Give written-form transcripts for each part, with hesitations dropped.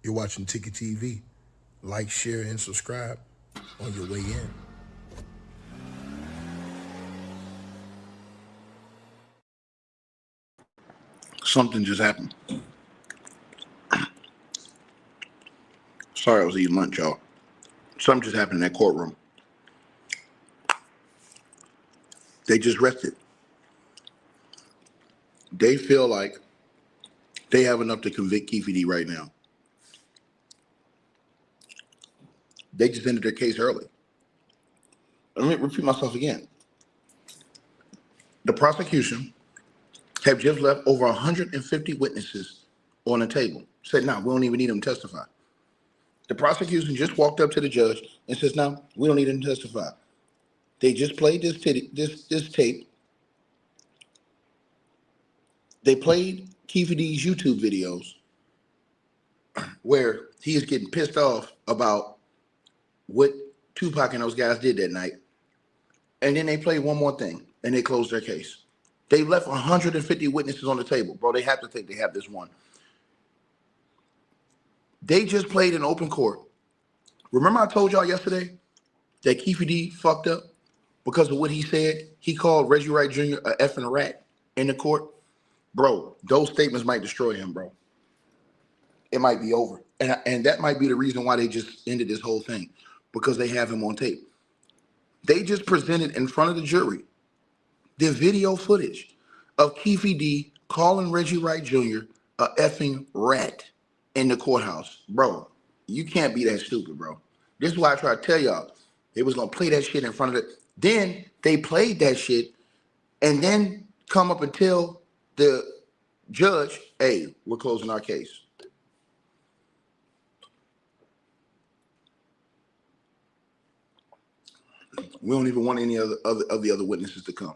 You're watching Ticket TV. Like, share, and subscribe on your way in. Something just happened. Sorry, I was eating lunch, y'all. Something just happened in that courtroom. They just rested. They feel like they have enough to convict Keefe right now. They just ended their case early. Let me repeat myself again. The prosecution have just left over 150 witnesses on the table. Said, "No, we don't even need them to testify." The prosecution just walked up to the judge and says, "No, we don't need them to testify." They just played this tape. They played Keefe D's YouTube videos where he is getting pissed off about what Tupac and those guys did that night. And then they played one more thing, and they closed their case. They left 150 witnesses on the table. Bro, they have to think they have this one. They just played in open court. Remember I told y'all yesterday that Keefe D fucked up because of what he said? He called Reggie Wright Jr. a effing rat in the court. Bro, those statements might destroy him, bro. It might be over. And that might be the reason why they just ended this whole thing, because they have him on tape. They just presented in front of the jury the video footage of Keefe D calling Reggie Wright Jr. a effing rat in the courthouse. Bro, you can't be that stupid, bro. This is why I try to tell y'all. They was going to play that shit in front of it. Then they played that shit and then come up and tell the judge, "Hey, we're closing our case." We don't even want any of the other witnesses to come.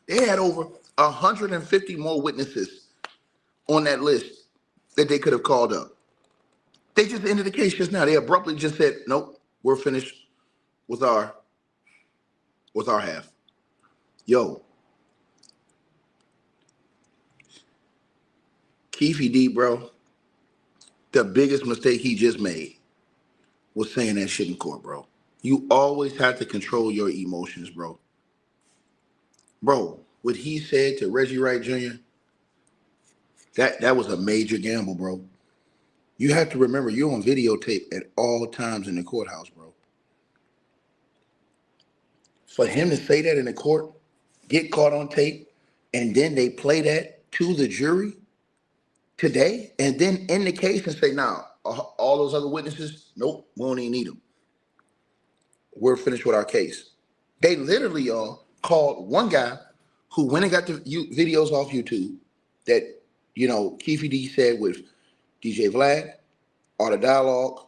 They had over 150 more witnesses on that list that they could have called up. They just ended the case just now. They abruptly just said, "Nope, we're finished with our half." Yo, Keefe D, bro, the biggest mistake he just made was saying that shit in court, bro. You always have to control your emotions, bro. Bro, what he said to Reggie Wright Jr., that was a major gamble, bro. You have to remember, you're on videotape at all times in the courthouse, bro. For him to say that in the court, get caught on tape, and then they play that to the jury today, and then end the case and say, "Nah, all those other witnesses, nope, we don't even need them. We're finished with our case." They literally, y'all, called one guy who went and got the videos off YouTube that, Keefe D said with DJ Vlad, Art of Dialogue,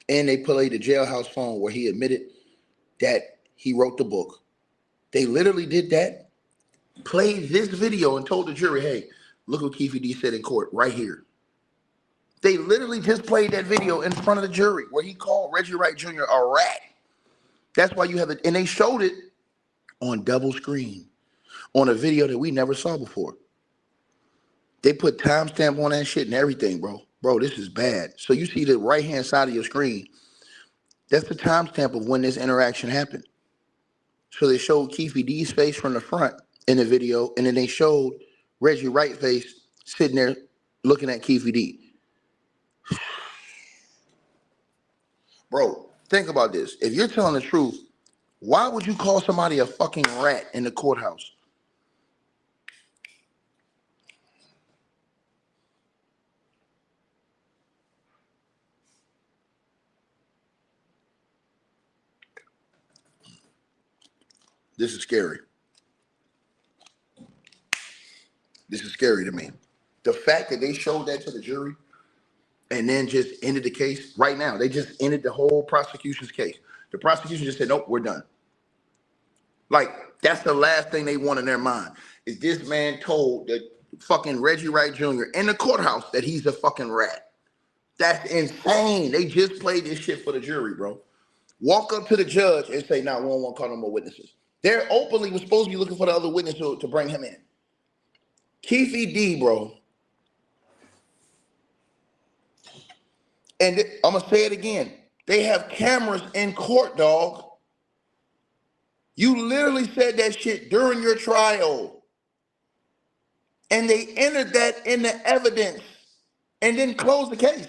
and they played the jailhouse phone where he admitted that he wrote the book. They literally did that, played this video, and told the jury, "Hey, look what Keefe D said in court right here." They literally just played that video in front of the jury where he called Reggie Wright Jr. a rat. That's why you have it, and they showed it on double screen on a video that we never saw before. They put timestamp on that shit and everything, bro. Bro, this is bad. So you see the right-hand side of your screen. That's the timestamp of when this interaction happened. So they showed Keefe D's face from the front in the video, and then they showed Reggie Wright's face sitting there looking at Keefe D. Bro, think about this. If you're telling the truth, why would you call somebody a fucking rat in the courthouse? This is scary. This is scary to me. The fact that they showed that to the jury and then just ended the case right now. They just ended the whole prosecution's case. The prosecution just said, "Nope, we're done." Like, that's the last thing they want in their mind, is this man told the fucking Reggie Wright Jr. in the courthouse that he's a fucking rat. That's insane. They just played this shit for the jury, bro. Walk up to the judge and say, "Nah, we don't want to call no more witnesses." They're openly was supposed to be looking for the other witness to bring him in. Keefe D, bro. And I'm going to say it again. They have cameras in court, dog. You literally said that shit during your trial. And they entered that in the evidence and then closed the case.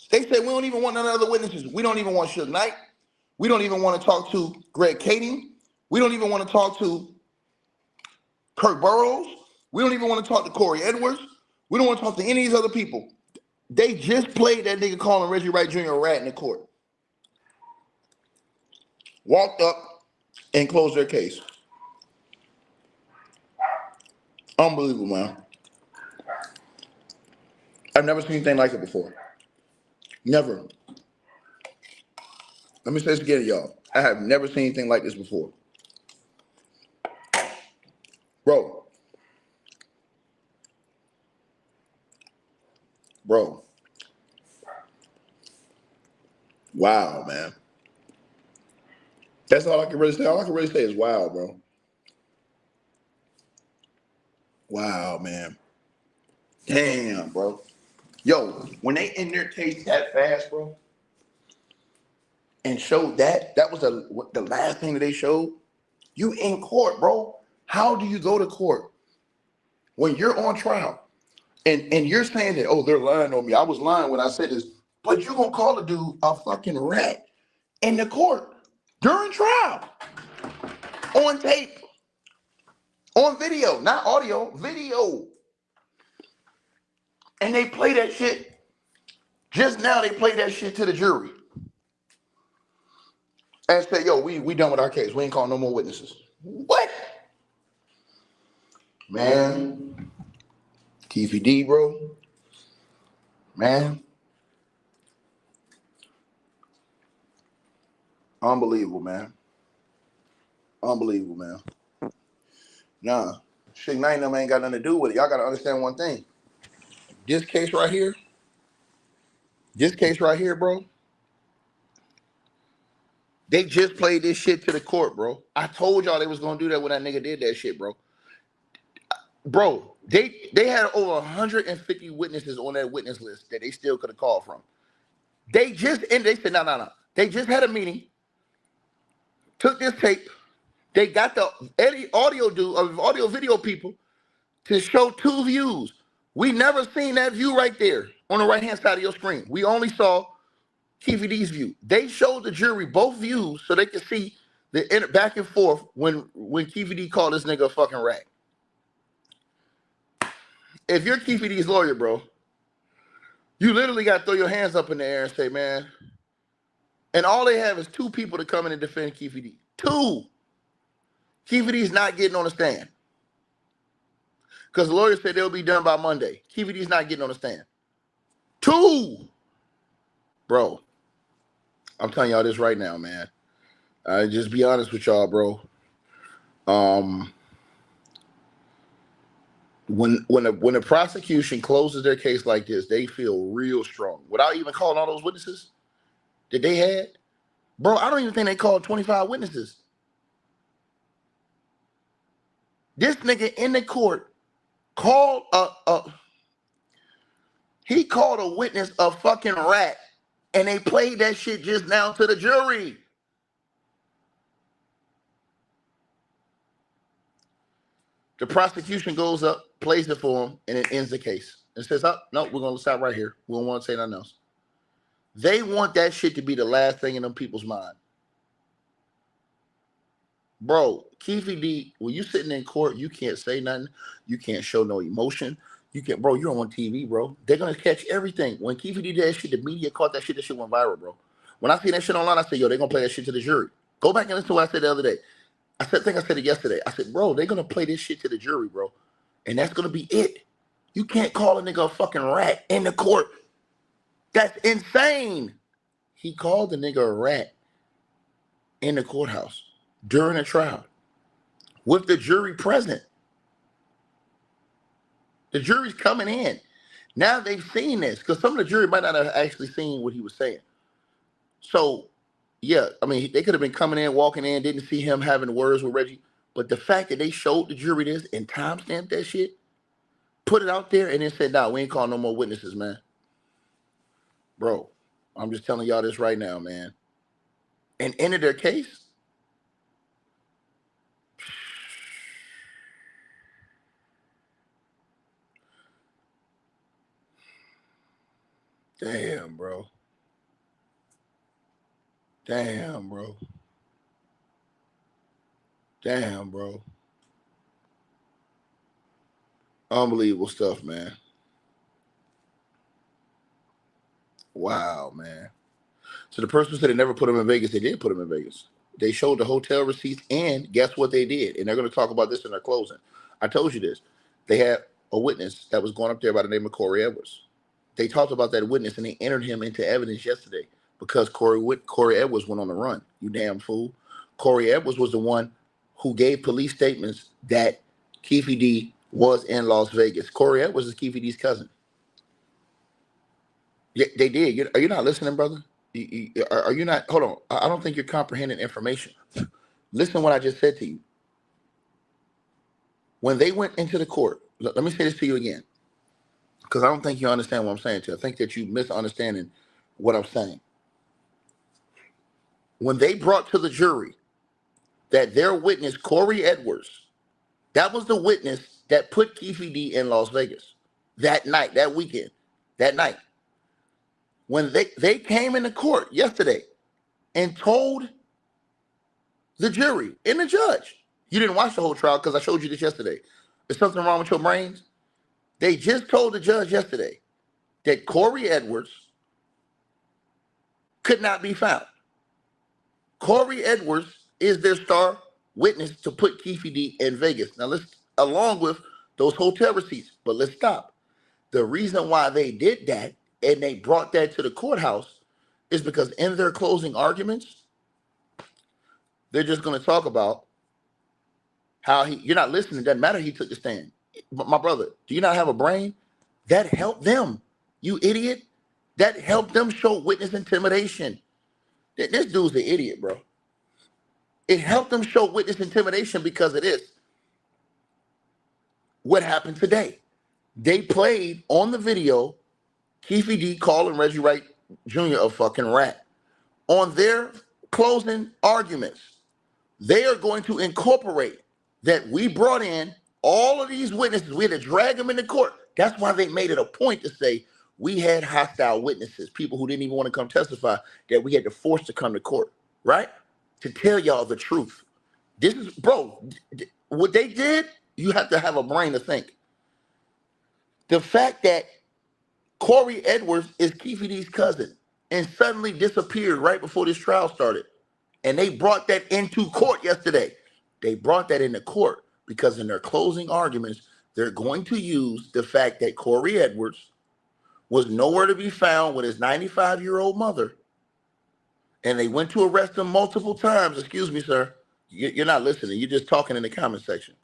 They said, we don't even want none of the other witnesses. We don't even want Suge Knight. We don't even want to talk to Greg Kading. We don't even want to talk to Kirk Burrows. We don't even want to talk to Corey Edwards. We don't want to talk to any of these other people. They just played that nigga calling Reggie Wright Jr. a rat in the court. Walked up and closed their case. Unbelievable, man. I've never seen anything like it before. Never. Let me say this again, y'all. I have never seen anything like this before. Bro. Wow, man. That's all I can really say. All I can really say is wow, bro. Wow, man. Damn, bro. Yo, when they end their case that fast, bro, and showed that was the last thing that they showed. You in court, bro. How do you go to court when you're on trial and you're saying that, oh, they're lying on me. I was lying when I said this, but you're gonna call a dude a fucking rat in the court during trial on tape, on video, not audio, video. And they play that shit. Just now they play that shit to the jury. And say, yo, we done with our case. We ain't calling no more witnesses. What? Man. Keefe D, bro. Man. Unbelievable, man. Unbelievable, man. Nah. Suge Knight and them ain't got nothing to do with it. Y'all got to understand one thing. This case right here, bro, they just played this shit to the court, bro. I told y'all they was going to do that when that nigga did that shit, bro. Bro, they had over 150 witnesses on that witness list that they still could have called from. They said, no. They just had a meeting, took this tape. They got the audio video people to show two views. We never seen that view right there on the right-hand side of your screen. We only saw Keefe D's view. They showed the jury both views so they could see the back and forth when Keefe D called this nigga a fucking rat. If you're Keefe D's lawyer, bro, you literally got to throw your hands up in the air and say, man, and all they have is two people to come in and defend Keefe D. Two. Keefe D's not getting on the stand. Because the lawyers said they'll be done by Monday. Keefe D's not getting on the stand. Two. Bro, I'm telling y'all this right now, man. Just be honest with y'all, bro. When the prosecution closes their case like this, they feel real strong. Without even calling all those witnesses that they had, bro, I don't even think they called 25 witnesses. This nigga in the court called he called a witness a fucking rat, and they played that shit just now to the jury. The prosecution goes up, plays it for him, and it ends the case. It says, oh, no, we're going to stop right here. We don't want to say nothing else. They want that shit to be the last thing in them people's mind. Bro, Keefe D, when you sitting in court, you can't say nothing. You can't show no emotion. You can't, bro, you're on TV, bro. They're going to catch everything. When Keefe D did that shit, the media caught that shit. That shit went viral, bro. When I see that shit online, I say, yo, they're going to play that shit to the jury. Go back and listen to what I said the other day. I think I said it yesterday. I said, bro, they're going to play this shit to the jury, bro. And that's going to be it. You can't call a nigga a fucking rat in the court. That's insane. He called the nigga a rat in the courthouse during a trial with the jury present. The jury's coming in. Now they've seen this because some of the jury might not have actually seen what he was saying. So, yeah, I mean, they could have been coming in, walking in, didn't see him having words with Reggie. But the fact that they showed the jury this and timestamped that shit, put it out there, and then said, nah, we ain't calling no more witnesses, man. Bro, I'm just telling y'all this right now, man. And ended their case. Damn, bro. Damn, bro. Damn, bro. Unbelievable stuff, man. Wow, man. So the person said they never put him in Vegas. They did put him in Vegas. They showed the hotel receipts, and guess what they did? And they're going to talk about this in their closing. I told you this. They had a witness that was going up there by the name of Corey Edwards. They talked about that witness, and they entered him into evidence yesterday because Corey Edwards went on the run. You damn fool. Corey Edwards was the one who gave police statements that Keefe D was in Las Vegas. Corey Edwards is Keefe D's cousin. Yeah, they did. Are you not listening, brother? Are you not? Hold on. I don't think you're comprehending information. Listen to what I just said to you. When they went into the court, let me say this to you again, because I don't think you understand what I'm saying to you. I think that you misunderstanding what I'm saying. When they brought to the jury that their witness, Corey Edwards, that was the witness that put Keefe D in Las Vegas that night, that weekend, that night. When they came into court yesterday and told the jury and the judge, you didn't watch the whole trial because I showed you this yesterday. Is something wrong with your brains? They just told the judge yesterday that Corey Edwards could not be found. Corey Edwards is their star witness to put Keefe D in Vegas. Now let's, along with those hotel receipts, but let's stop. The reason why they did that and they brought that to the courthouse is because in their closing arguments, they're just going to talk about how you're not listening. It doesn't matter. He took the stand. But my brother, do you not have a brain? That helped them, you idiot. That helped them show witness intimidation. This dude's an idiot, bro. It helped them show witness intimidation because it is what happened today. They played on the video Keefe D calling Reggie Wright Jr. a fucking rat. On their closing arguments, they are going to incorporate that we brought in all of these witnesses. We had to drag them into court. That's why they made it a point to say we had hostile witnesses, people who didn't even want to come testify, that we had to force to come to court, right? To tell y'all the truth. This is, bro, what they did, you have to have a brain to think. The fact that Corey Edwards is Keefe D's cousin and suddenly disappeared right before this trial started. And they brought that into court yesterday. They brought that into court because in their closing arguments, they're going to use the fact that Corey Edwards was nowhere to be found with his 95-year-old mother. And they went to arrest him multiple times. Excuse me, sir. You're not listening. You're just talking in the comment section.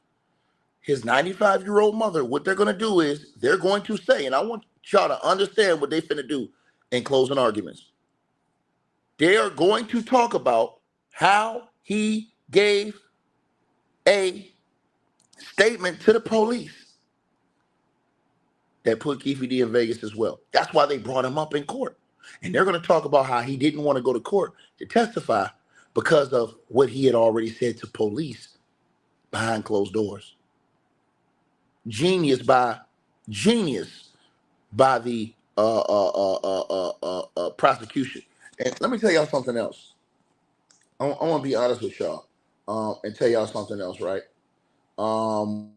His 95-year-old mother, what they're going to do is they're going to say, and I want y'all to understand what they finna do in closing arguments. They are going to talk about how he gave a statement to the police that put Keefe D in Vegas as well. That's why they brought him up in court. And they're going to talk about how he didn't want to go to court to testify because of what he had already said to police behind closed doors. Genius by the prosecution. And let me tell y'all something else. I want to be honest with y'all and tell y'all something else, right? Um,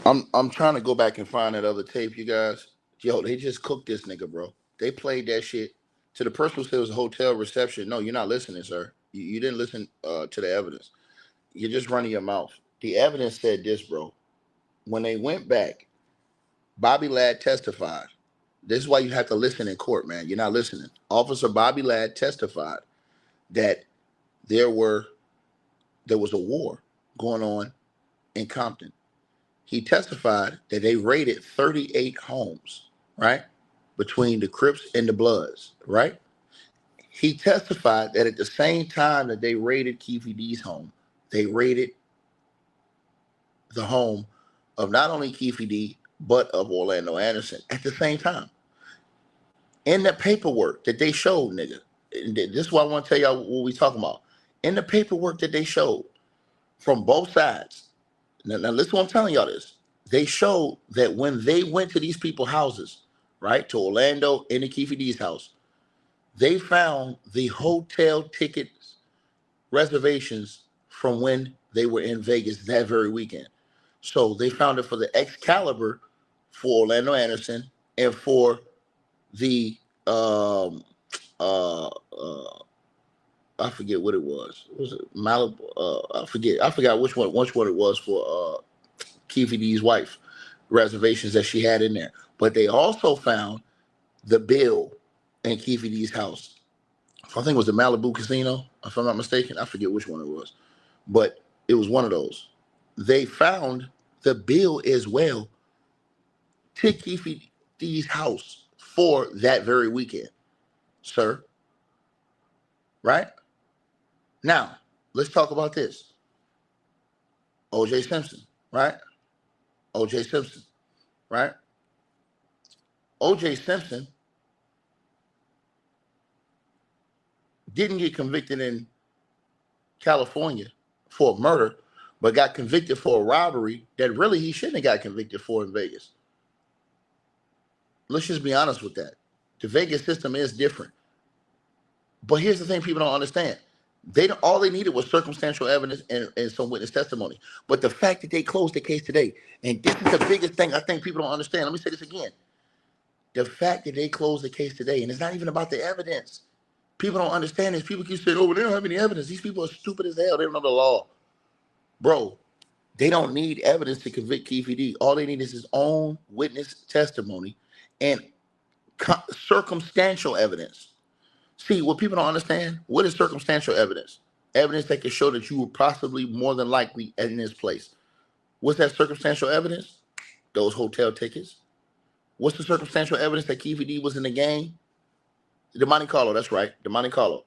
I'm trying to go back and find that other tape, you guys. Yo, they just cooked this nigga, bro. They played that shit to the person who said it was a hotel reception. No, you're not listening, sir. You didn't listen to the evidence. You're just running your mouth. The evidence said this, bro. When they went back, Bobby Ladd testified. This is why you have to listen in court, man. You're not listening. Officer Bobby Ladd testified that there was a war going on in Compton. He testified that they raided 38 homes, right? Between the Crips and the Bloods, right? He testified that at the same time that they raided Keefe D's home, they raided the home of not only Keefe D, but of Orlando Anderson at the same time. In the paperwork that they showed, nigga, this is why I want to tell y'all what we talking about. In the paperwork that they showed from both sides, now listen what I'm telling y'all this. They showed that when they went to these people's houses, right, to Orlando and to Keefe D's house, they found the hotel tickets, reservations from when they were in Vegas that very weekend. So they found it for the Excalibur for Orlando Anderson and for the I forget what it was. Was it Malibu? I forgot which one it was for Keefe D's wife, reservations that she had in there. But they also found the bill in Keefe D's house. I think it was the Malibu Casino, if I'm not mistaken. I forget which one it was, but it was one of those. They found the bill as well to Keefe D's house for that very weekend, sir. Right? Now, let's talk about this. O.J. Simpson, right? O.J. Simpson, right? O.J. Simpson didn't get convicted in California for murder, but got convicted for a robbery that really he shouldn't have got convicted for in Vegas. Let's just be honest with that. The Vegas system is different. But here's the thing people don't understand. All they needed was circumstantial evidence and some witness testimony. But the fact that they closed the case today, and this is the biggest thing I think people don't understand. Let me say this again. The fact that they closed the case today, and it's not even about the evidence. People don't understand this. People keep saying, oh, they don't have any evidence. These people are stupid as hell. They don't know the law. Bro, they don't need evidence to convict Keefe D. All they need is his own witness testimony and circumstantial evidence. See, what people don't understand, what is circumstantial evidence? Evidence that can show that you were possibly more than likely in this place. What's that circumstantial evidence? Those hotel tickets. What's the circumstantial evidence that Keefe D was in the game? The Monte Carlo, that's right, the Monte Carlo.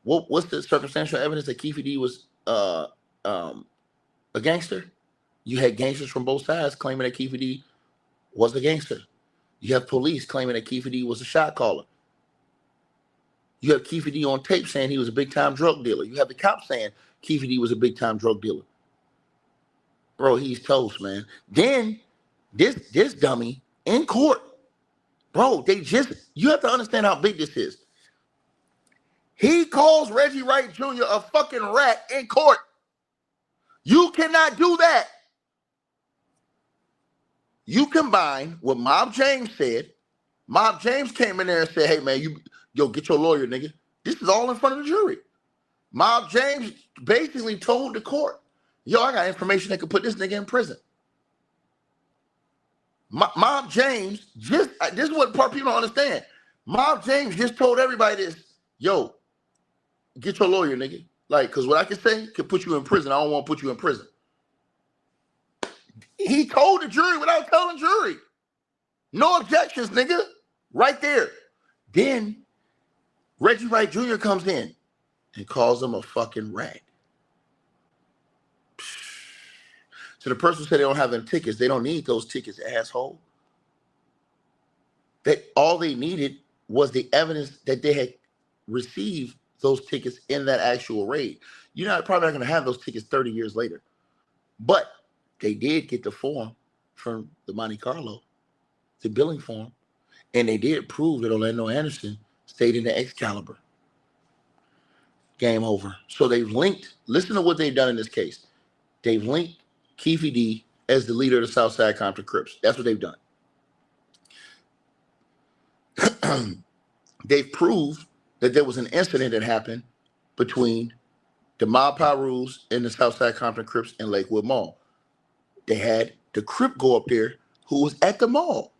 What's the circumstantial evidence that Keefe D was a gangster? You had gangsters from both sides claiming that Keefe D was a gangster. You have police claiming that Keefe D was a shot caller. You have Keefe D on tape saying he was a big-time drug dealer. You have the cops saying Keefe D was a big-time drug dealer. Bro, he's toast, man. Then this dummy in court, bro, you have to understand how big this is. He calls Reggie Wright Jr. a fucking rat in court. You cannot do that. You combine what Mob James said. Mob James came in there and said, hey, man, get your lawyer, nigga. This is all in front of the jury. Mob James basically told the court, yo, I got information that could put this nigga in prison. Mob James, this is what part people don't understand. Mob James just told everybody this, yo, get your lawyer, nigga. Like, because what I can say could put you in prison. I don't want to put you in prison. He told the jury without telling the jury. No objections, nigga. Right there. Then Reggie Wright Jr. comes in and calls him a fucking rat. So the person said they don't have them tickets. They don't need those tickets, asshole. That all they needed was the evidence that they had received those tickets in that actual raid. You're probably not going to have those tickets 30 years later. But they did get the form from the Monte Carlo, the billing form, and they did prove that Orlando Anderson stayed in the Excalibur. Game over. So they've linked, listen to what they've done in this case. They've linked Keefe D as the leader of the Southside Compton Crips. That's what they've done. They've proved that there was an incident that happened between the Mob Pirus and the Southside Compton Crips in Lakewood Mall. They had the Crip go up there who was at the mall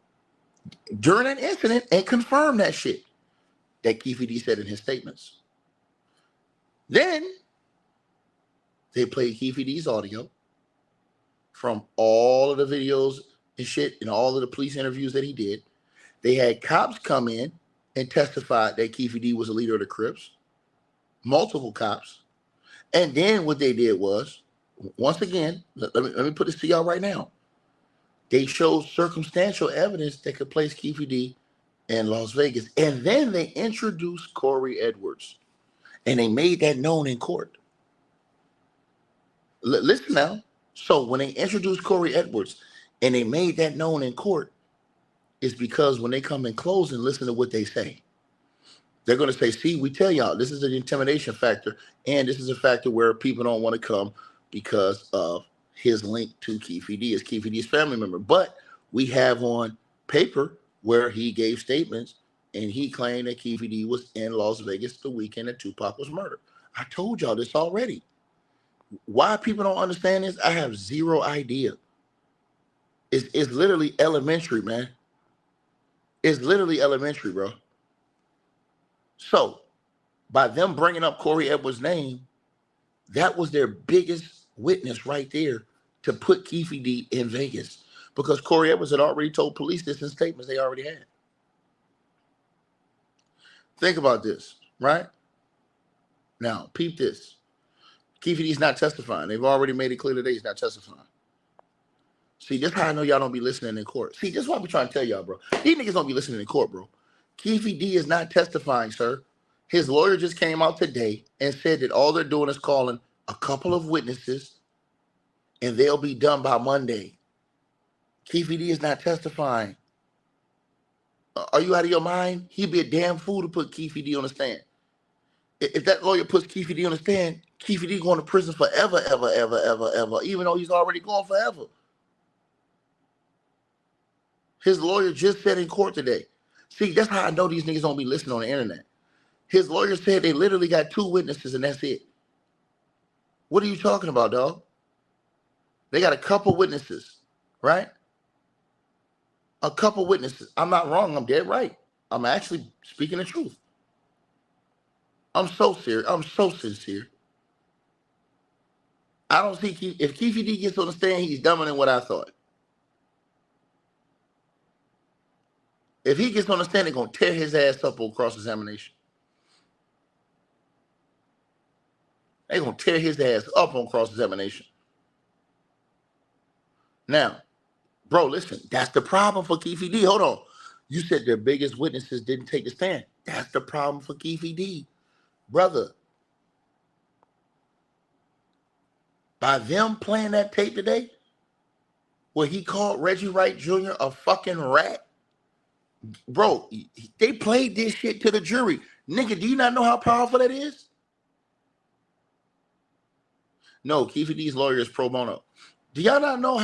during that incident and confirmed that shit that Keefe D said in his statements. Then they played Keefe D's audio from all of the videos and shit and all of the police interviews that he did. They had cops come in and testify that Keefe D was a leader of the Crips, multiple cops. And then what they did was, once again, let me put this to y'all right now. They showed circumstantial evidence that could place Keefe D in Las Vegas. And then they introduced Corey Edwards. And they made that known in court. Listen now. So when they introduced Corey Edwards and they made that known in court, it's because when they come in closing, listen to what they say. They're going to say, see, we tell y'all, this is an intimidation factor, and this is a factor where people don't want to come because of his link to Keefe D as Keefe D's family member. But we have on paper where he gave statements, and he claimed that Keefe D was in Las Vegas the weekend that Tupac was murdered. I told y'all this already. Why people don't understand this, I have zero idea. It's literally elementary, man. It's literally elementary, bro. So, by them bringing up Corey Edwards' name, that was their biggest witness right there to put Keefe D in Vegas. Because Corey Edwards had already told police this in statements they already had. Think about this, right? Now, peep this. Keefe D's not testifying. They've already made it clear today he's not testifying. See, this is how I know y'all don't be listening in court. See, this is what I'm trying to tell y'all, bro. These niggas don't be listening in court, bro. Keefe D is not testifying, sir. His lawyer just came out today and said that all they're doing is calling a couple of witnesses and they'll be done by Monday. Keefe D is not testifying. Are you out of your mind? He'd be a damn fool to put Keefe D on the stand. If that lawyer puts Keefe D on the stand, Keefe D going to prison forever, ever, even though he's already gone forever. His lawyer just said in court today. See, that's how I know these niggas don't be listening on the internet. His lawyer said they literally got 2 witnesses and that's it. What are you talking about, dog? They got a couple witnesses, right? A couple witnesses. I'm not wrong. I'm dead right. I'm actually speaking the truth. I'm so serious. I'm so sincere. I don't see if Keefe D gets on the stand, he's dumber than what I thought. If he gets on the stand, they're going to tear his ass up on cross-examination. They're going to tear his ass up on cross-examination. Now, bro, listen, that's the problem for Keefe D. Hold on. You said their biggest witnesses didn't take the stand. That's the problem for Keefe D. Brother, by them playing that tape today, where he called Reggie Wright Jr. a fucking rat, bro, they played this shit to the jury. Nigga, do you not know how powerful that is? No, Keefe D's lawyer is pro bono. Do y'all not know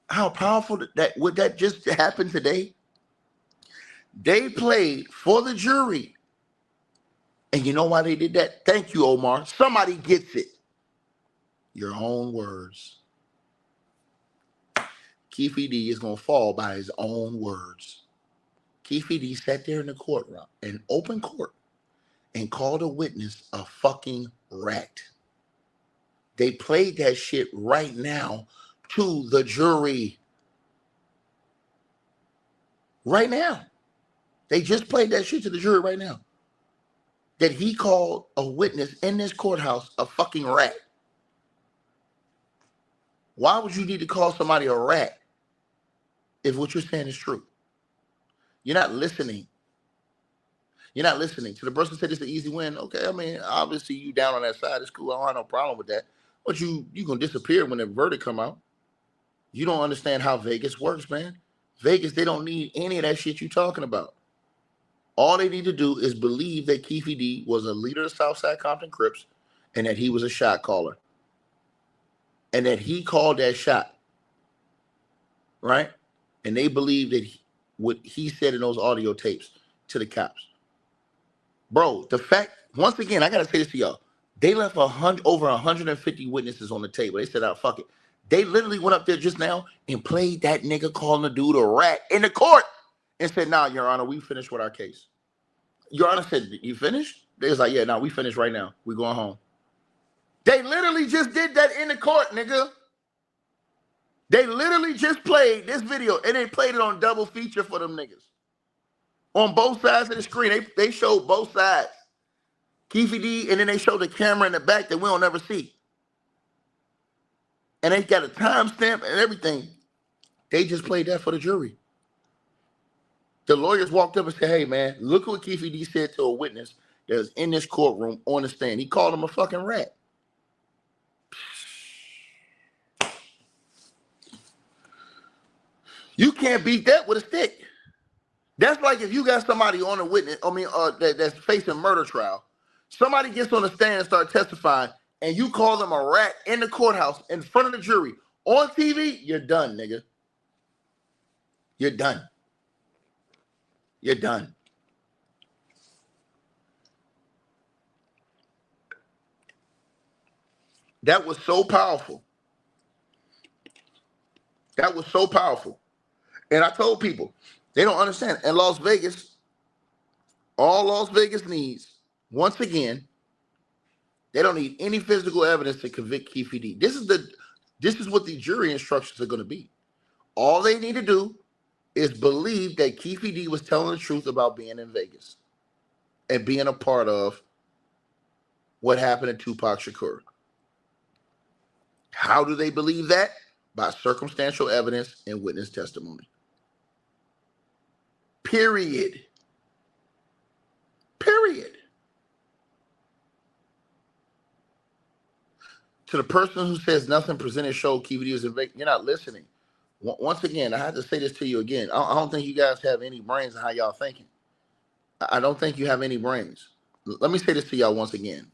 how powerful that just happened today? They played for the jury. And you know why they did that? Thank you, Omar. Somebody gets it. Your own words. Keefe D is going to fall by his own words. Keefe D sat there in the courtroom, in open court, and called a witness a fucking rat. They played that shit right now to the jury. Right now. They just played that shit to the jury right now. That he called a witness in this courthouse a fucking rat. Why would you need to call somebody a rat if what you're saying is true? You're not listening. You're not listening. So the person said it's an easy win. Okay, I mean, obviously you down on that side. It's cool. I don't have no problem with that. But you gonna disappear when the verdict come out. You don't understand how Vegas works, man. Vegas, they don't need any of that shit you talking about. All they need to do is believe that Keefe D was a leader of Southside Compton Crips and that he was a shot caller. And that he called that shot. right? And they believe that what he said in those audio tapes to the cops. Bro, the fact, once again, I gotta say this to y'all. They left over 150 witnesses on the table. They said, "Oh, fuck it." They literally went up there just now and played that nigga calling the dude a rat in the court and said, "Nah, Your Honor, we finished with our case." Your Honor said, "You finished?" They was like, "Yeah, nah, we finished right now. We going home." They literally just did that in the court, nigga. They literally just played this video and they played it on double feature for them niggas. On both sides of the screen. They showed both sides. Keefe D, and then they showed the camera in the back that we don't ever see. And they got a timestamp and everything. They just played that for the jury. The lawyers walked up and said, "Hey, man, look what Keefe D said to a witness that was in this courtroom on the stand. He called him a fucking rat." You can't beat that with a stick. That's like if you got somebody on a witness, that's facing murder trial. Somebody gets on the stand and start testifying, and you call them a rat in the courthouse in front of the jury on TV, you're done, nigga. You're done. You're done. That was so powerful. That was so powerful. And I told people, they don't understand. In Las Vegas, all Las Vegas needs, once again, they don't need any physical evidence to convict Keefe D. This is what the jury instructions are going to be. All they need to do is believe that Keefe D was telling the truth about being in Vegas and being a part of what happened to Tupac Shakur. How do they believe that? By circumstantial evidence and witness testimony. Period. Period. To the person who says nothing presented showed Keefe D was in Vegas, you're not listening. Once again, I have to say this to you again. I don't think you guys have any brains in how y'all thinking. I don't think you have any brains. Let me say this to y'all once again.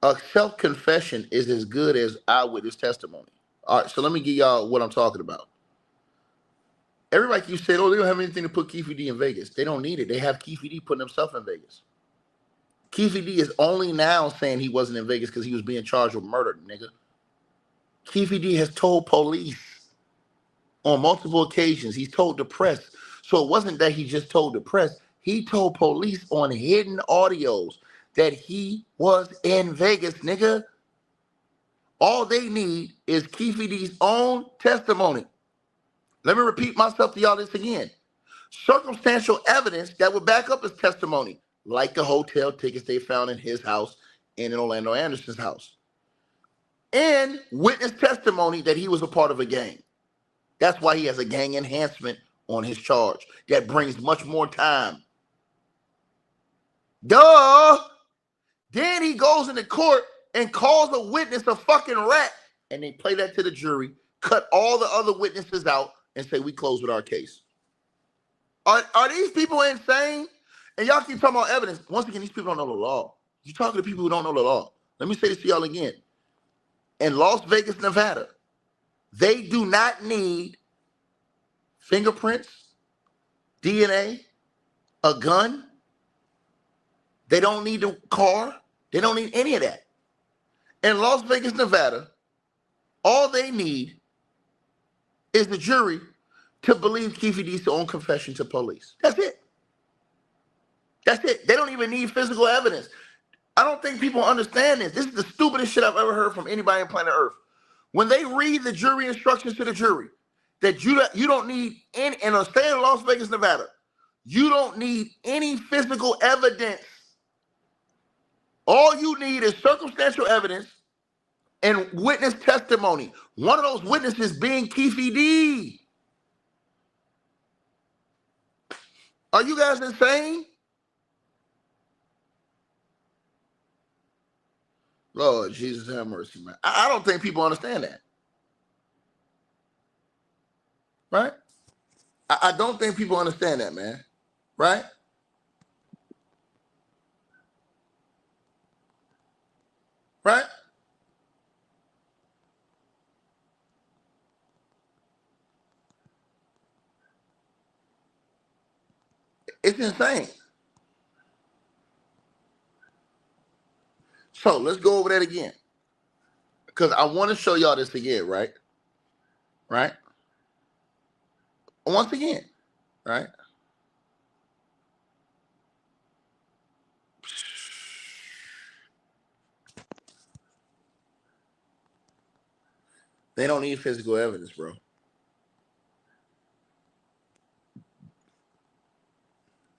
A self-confession is as good as eyewitness testimony. All right, so let me give y'all what I'm talking about. Everybody keeps saying, "Oh, they don't have anything to put Keefe D in Vegas." They don't need it. They have Keefe D putting himself in Vegas. Keefe D is only now saying he wasn't in Vegas because he was being charged with murder, nigga. Keefe D has told police on multiple occasions. He's told the press. So it wasn't that he just told the press. He told police on hidden audios that he was in Vegas, nigga. All they need is Keefe D's own testimony. Let me repeat myself to y'all this again. Circumstantial evidence that would back up his testimony, like the hotel tickets they found in his house and in Orlando Anderson's house. And witness testimony that he was a part of a gang. That's why he has a gang enhancement on his charge. That brings much more time. Duh! Then he goes into court and calls a witness a fucking rat. And they play that to the jury, cut all the other witnesses out, and say, "We close with our case." Are these people insane? And y'all keep talking about evidence. Once again, these people don't know the law. You're talking to people who don't know the law. Let me say this to y'all again. In Las Vegas, Nevada, they do not need fingerprints, DNA, a gun. They don't need a car. They don't need any of that. In Las Vegas, Nevada, all they need is the jury to believe Keefe D's own confession to police. That's it. That's it. They don't even need physical evidence. I don't think people understand this. This is the stupidest shit I've ever heard from anybody on planet Earth. When they read the jury instructions to the jury, that you don't need any, in a state of Las Vegas, Nevada, you don't need any physical evidence. All you need is circumstantial evidence and witness testimony. One of those witnesses being Keefe D. Are you guys insane? Lord Jesus, have mercy, man. I don't think people understand that. Right? I don't think people understand that, man. Right? Right? It's insane. So let's go over that again. Because I want to show y'all this again, right? Right? Once again, right? They don't need physical evidence, bro.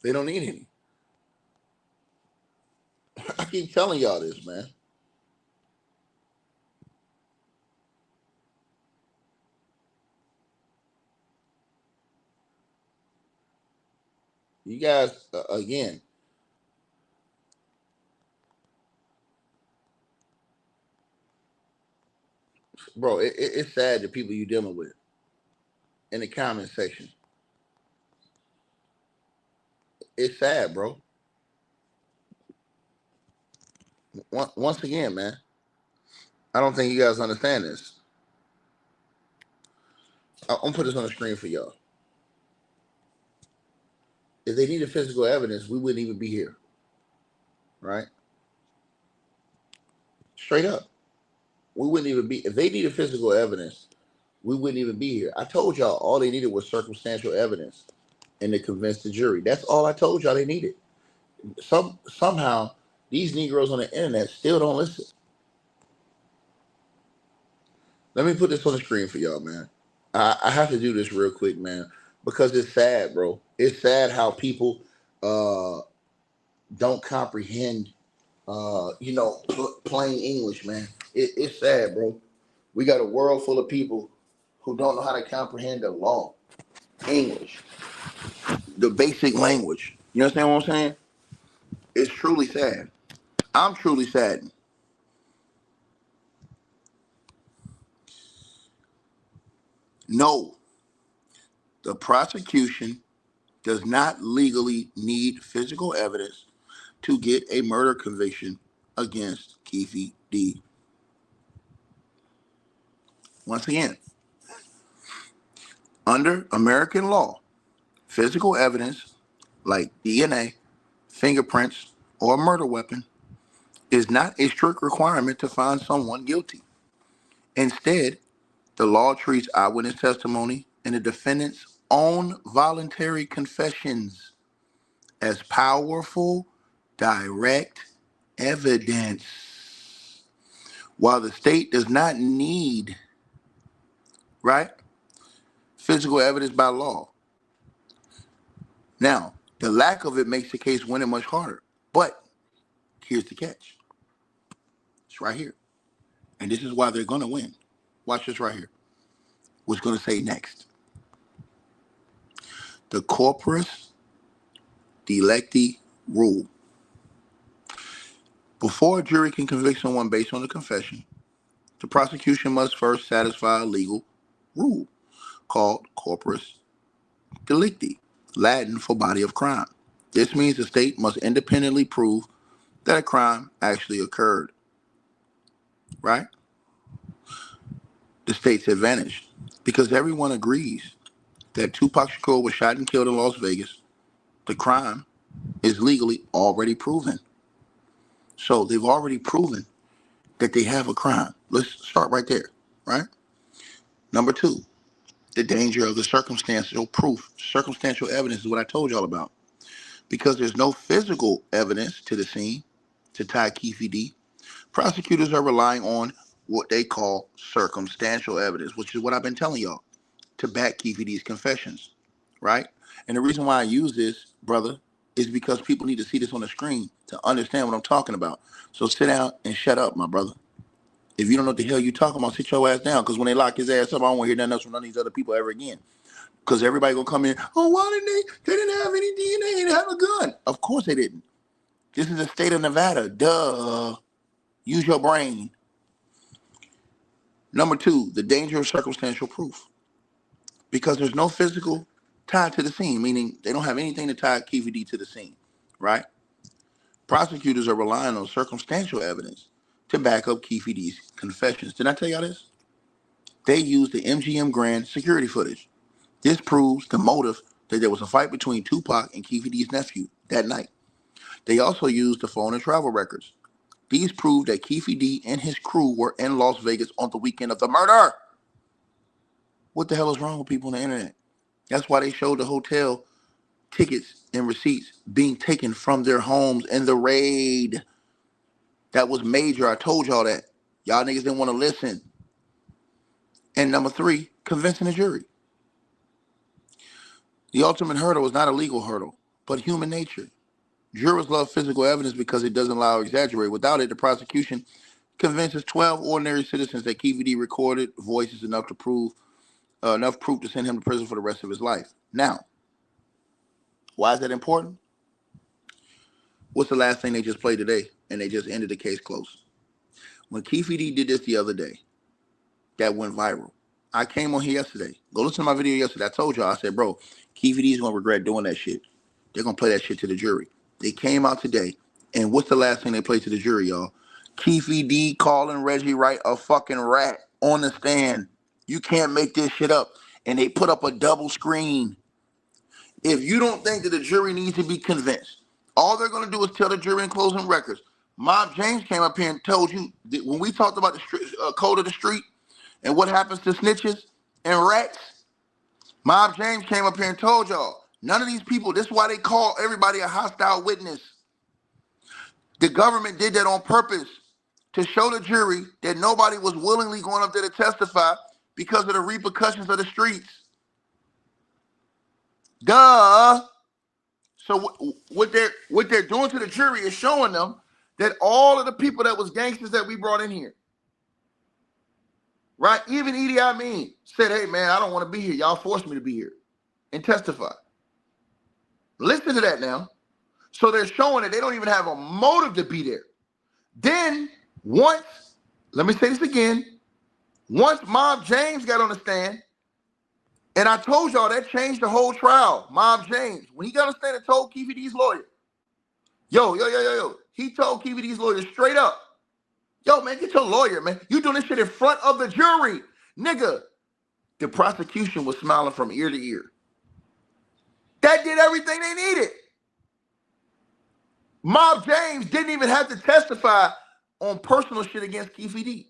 They don't need any. I keep telling y'all this, man. You guys, again, bro, it's sad the people you dealing with in the comment section. It's sad, bro. Once again, man, I don't think you guys understand this. I'm gonna put this on the screen for y'all. If they needed physical evidence, we wouldn't even be here, right? Straight up, we wouldn't even be. If they needed physical evidence, we wouldn't even be here. I told y'all all they needed was circumstantial evidence, and to convince the jury. That's all I told y'all they needed. Somehow these Negroes on the internet still don't listen. Let me put this on the screen for y'all, man. I have to do this real quick, man, because it's sad, bro. It's sad how people don't comprehend, plain English, man. It's sad, bro. We got a world full of people who don't know how to comprehend the law, English, the basic language. You understand what I'm saying? It's truly sad. I'm truly saddened. No, the prosecution does not legally need physical evidence to get a murder conviction against Keefe D. Once again, under American law, physical evidence like DNA, fingerprints, or a murder weapon is not a strict requirement to find someone guilty. Instead, the law treats eyewitness testimony and the defendant's own voluntary confessions as powerful, direct evidence. While the state does not need, right, physical evidence by law. Now, the lack of it makes the case winning much harder. But here's the catch. It's right here. And this is why they're going to win. Watch this right here. What's going to say next? The corpus delicti rule. Before a jury can convict someone based on a confession, the prosecution must first satisfy a legal rule called corpus delicti, Latin for body of crime. This means the state must independently prove that a crime actually occurred, right? The state's advantage, because everyone agrees that Tupac Shakur was shot and killed in Las Vegas. The crime is legally already proven. So they've already proven that they have a crime. Let's start right there, right? Number two, the danger of the circumstantial proof. Circumstantial evidence is what I told y'all about. Because there's no physical evidence to the scene to tie Keefe D, prosecutors are relying on what they call circumstantial evidence, which is what I've been telling y'all, to back Keefe D's confessions, right? And the reason why I use this, brother, is because people need to see this on the screen to understand what I'm talking about. So sit down and shut up, my brother. If you don't know what the hell you talking about, sit your ass down. Because when they lock his ass up, I don't want to hear nothing else from none of these other people ever again. Because everybody gonna come in, oh, why didn't they didn't have any DNA, they didn't have a gun. Of course they didn't. This is the state of Nevada. Duh. Use your brain. Number two, the danger of circumstantial proof. Because there's no physical tie to the scene, meaning they don't have anything to tie Keefe D to the scene, right? Prosecutors are relying on circumstantial evidence to back up Keefe D's confessions. Did I tell y'all this? They used the MGM Grand security footage. This proves the motive that there was a fight between Tupac and Keefe D's nephew that night. They also used the phone and travel records. These proved that Keefe D and his crew were in Las Vegas on the weekend of the murder. What the hell is wrong with people on the internet? That's why they showed the hotel tickets and receipts being taken from their homes in the raid. That was major. I told y'all that. Y'all niggas didn't want to listen. And number 3, convincing the jury. The ultimate hurdle is not a legal hurdle, but human nature. Jurors love physical evidence because it doesn't allow or exaggerate. Without it, the prosecution convinces 12 ordinary citizens that Keefe D recorded voices enough proof to send him to prison for the rest of his life. Now, why is that important? What's the last thing they just played today? And they just ended the case close. When Keefe D did this the other day, that went viral. I came on here yesterday. Go listen to my video yesterday. I told y'all, I said, bro, Keefe D is going to regret doing that shit. They're going to play that shit to the jury. They came out today, and what's the last thing they played to the jury, y'all? Keefe D calling Reggie Wright a fucking rat on the stand. You can't make this shit up. And they put up a double screen. If you don't think that the jury needs to be convinced, all they're going to do is tell the jury in closing records. Mob James came up here and told you that when we talked about the code of the street and what happens to snitches and rats, Mob James came up here and told y'all, none of these people, this is why they call everybody a hostile witness. The government did that on purpose to show the jury that nobody was willingly going up there to testify because of the repercussions of the streets. Duh. So what they're doing to the jury is showing them that all of the people that was gangsters that we brought in here, right? Even Idi Amin said, hey, man, I don't want to be here. Y'all forced me to be here and testify. Listen to that now. So they're showing that they don't even have a motive to be there. Then once, let me say this again, once Mob James got on the stand, and I told y'all that changed the whole trial. Mob James, when he got on the stand and told Keefe D's lawyer, yo, he told Keefe D's lawyer straight up, yo, man, get your lawyer, man. You doing this shit in front of the jury. Nigga, the prosecution was smiling from ear to ear. That did everything they needed. Mob James didn't even have to testify on personal shit against Keefe D.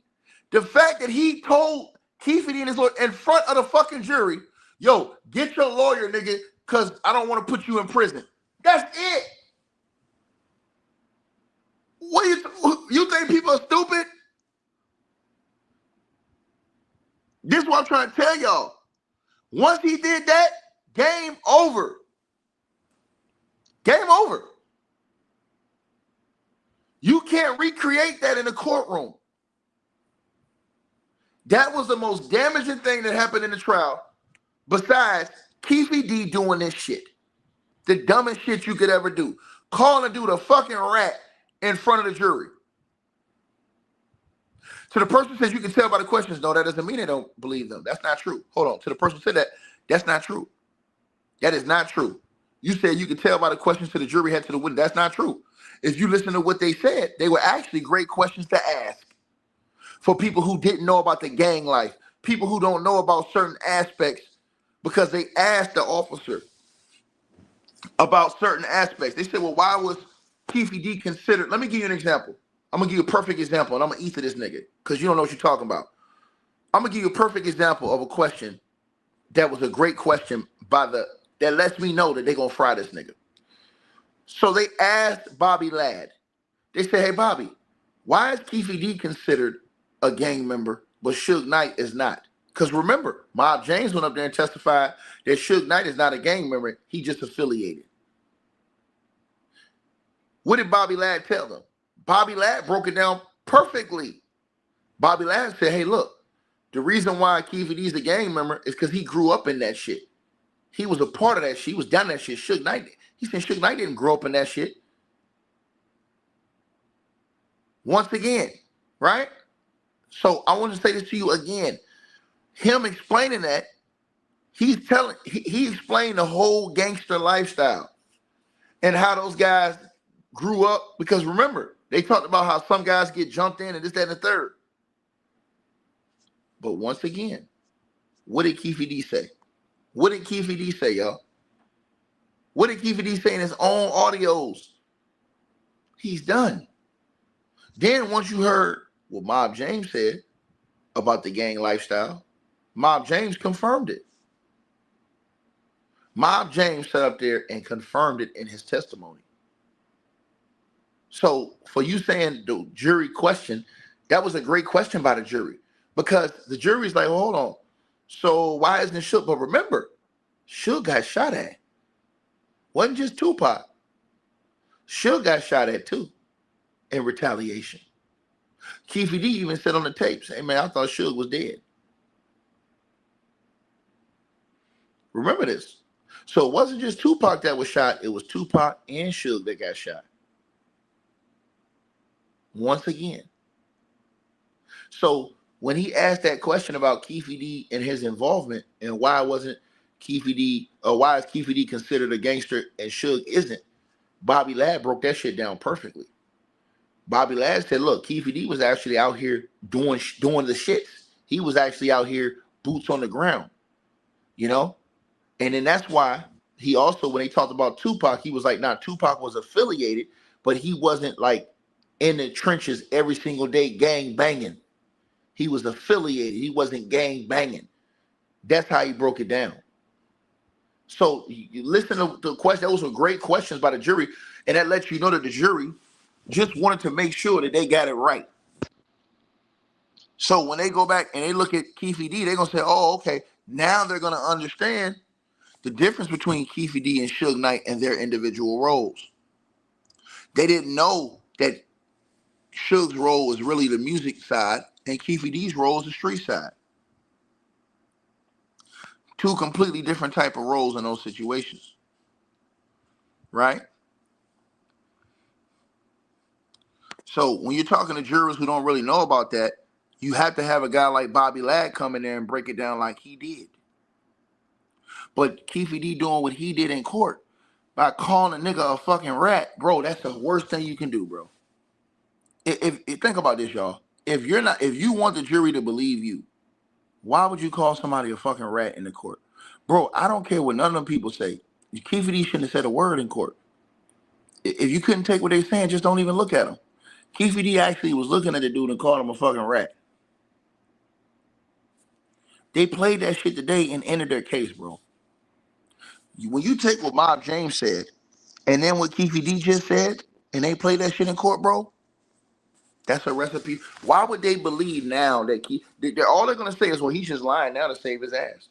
The fact that he told Keefe D and his lawyer in front of the fucking jury, yo, get your lawyer, nigga, because I don't want to put you in prison. That's it. What you think people are stupid? This is what I'm trying to tell y'all. Once he did that, game over. Game over. You can't recreate that in a courtroom. That was the most damaging thing that happened in the trial, besides Keefe D doing this shit. The dumbest shit you could ever do. Calling a dude a fucking rat in front of the jury. So the person says you can tell by the questions. No, that doesn't mean they don't believe them. That's not true. Hold on. To the person who said that, that's not true. That is not true. You said you could tell by the questions to the jury had to the witness. That's not true. If you listen to what they said, they were actually great questions to ask for people who didn't know about the gang life, people who don't know about certain aspects, because they asked the officer about certain aspects. They said, well, why was Keefe D considered? Let me give you an example. I'm going to give you a perfect example, and I'm going to eat to this nigga because you don't know what you're talking about. I'm going to give you a perfect example of a question that was a great question that lets me know that they're going to fry this nigga. So they asked Bobby Ladd. They said, hey, Bobby, why is Keefe D considered a gang member, but Suge Knight is not? Because remember, Mob James went up there and testified that Suge Knight is not a gang member. He just affiliated. What did Bobby Ladd tell them? Bobby Ladd broke it down perfectly. Bobby Ladd said, hey, look, the reason why Keefe D is a gang member is because he grew up in that shit. He was a part of that shit. He was down that shit. Suge Knight, he said Suge Knight didn't grow up in that shit. Once again, right? So I want to say this to you again. Him explaining that, he explained the whole gangster lifestyle and how those guys grew up. Because remember, they talked about how some guys get jumped in and this, that, and the third. But once again, what did Keefe D say? What did Keefe D say, y'all? What did Keefe D say in his own audios? He's done. Then once you heard what Mob James said about the gang lifestyle, Mob James confirmed it. Mob James sat up there and confirmed it in his testimony. So for you saying the jury question, that was a great question by the jury, because the jury's like, well, hold on. So why isn't it Suge? But remember, Suge got shot at. Wasn't just Tupac. Suge got shot at too in retaliation. Keefe D even said on the tapes, hey man, I thought Suge was dead. Remember this. So it wasn't just Tupac that was shot, it was Tupac and Suge that got shot. Once again. So when he asked that question about Keefe D and his involvement and why wasn't Keefe D, or why is Keefe D considered a gangster and Suge isn't, Bobby Ladd broke that shit down perfectly. Bobby Ladd said, look, Keefe D was actually out here doing the shits. He was actually out here boots on the ground, you know? And then that's why he also, when they talked about Tupac, he was like, nah, Tupac was affiliated, but he wasn't like in the trenches every single day gang banging. He was affiliated. He wasn't gang banging. That's how he broke it down. So you listen to the question. Those were great questions by the jury. And that lets you know that the jury just wanted to make sure that they got it right. So when they go back and they look at Keefe D, they're going to say, oh, okay, now they're going to understand the difference between Keefe D and Suge Knight and their individual roles. They didn't know that Suge's role was really the music side and Keefe D's role is the street side. Two completely different type of roles in those situations, right? So when you're talking to jurors who don't really know about that, you have to have a guy like Bobby Ladd come in there and break it down like he did. But Keefe D doing what he did in court by calling a nigga a fucking rat, bro, that's the worst thing you can do, bro. If think about this, y'all. If you want the jury to believe you, why would you call somebody a fucking rat in the court? Bro, I don't care what none of them people say. Keefe D shouldn't have said a word in court. If you couldn't take what they're saying, just don't even look at them. Keefe D actually was looking at the dude and called him a fucking rat. They played that shit today and ended their case, bro. When you take what Mob James said and then what Keefe D just said, and they play that shit in court, bro, that's a recipe. Why would they believe now that all they're gonna say is, well, he's just lying now to save his ass?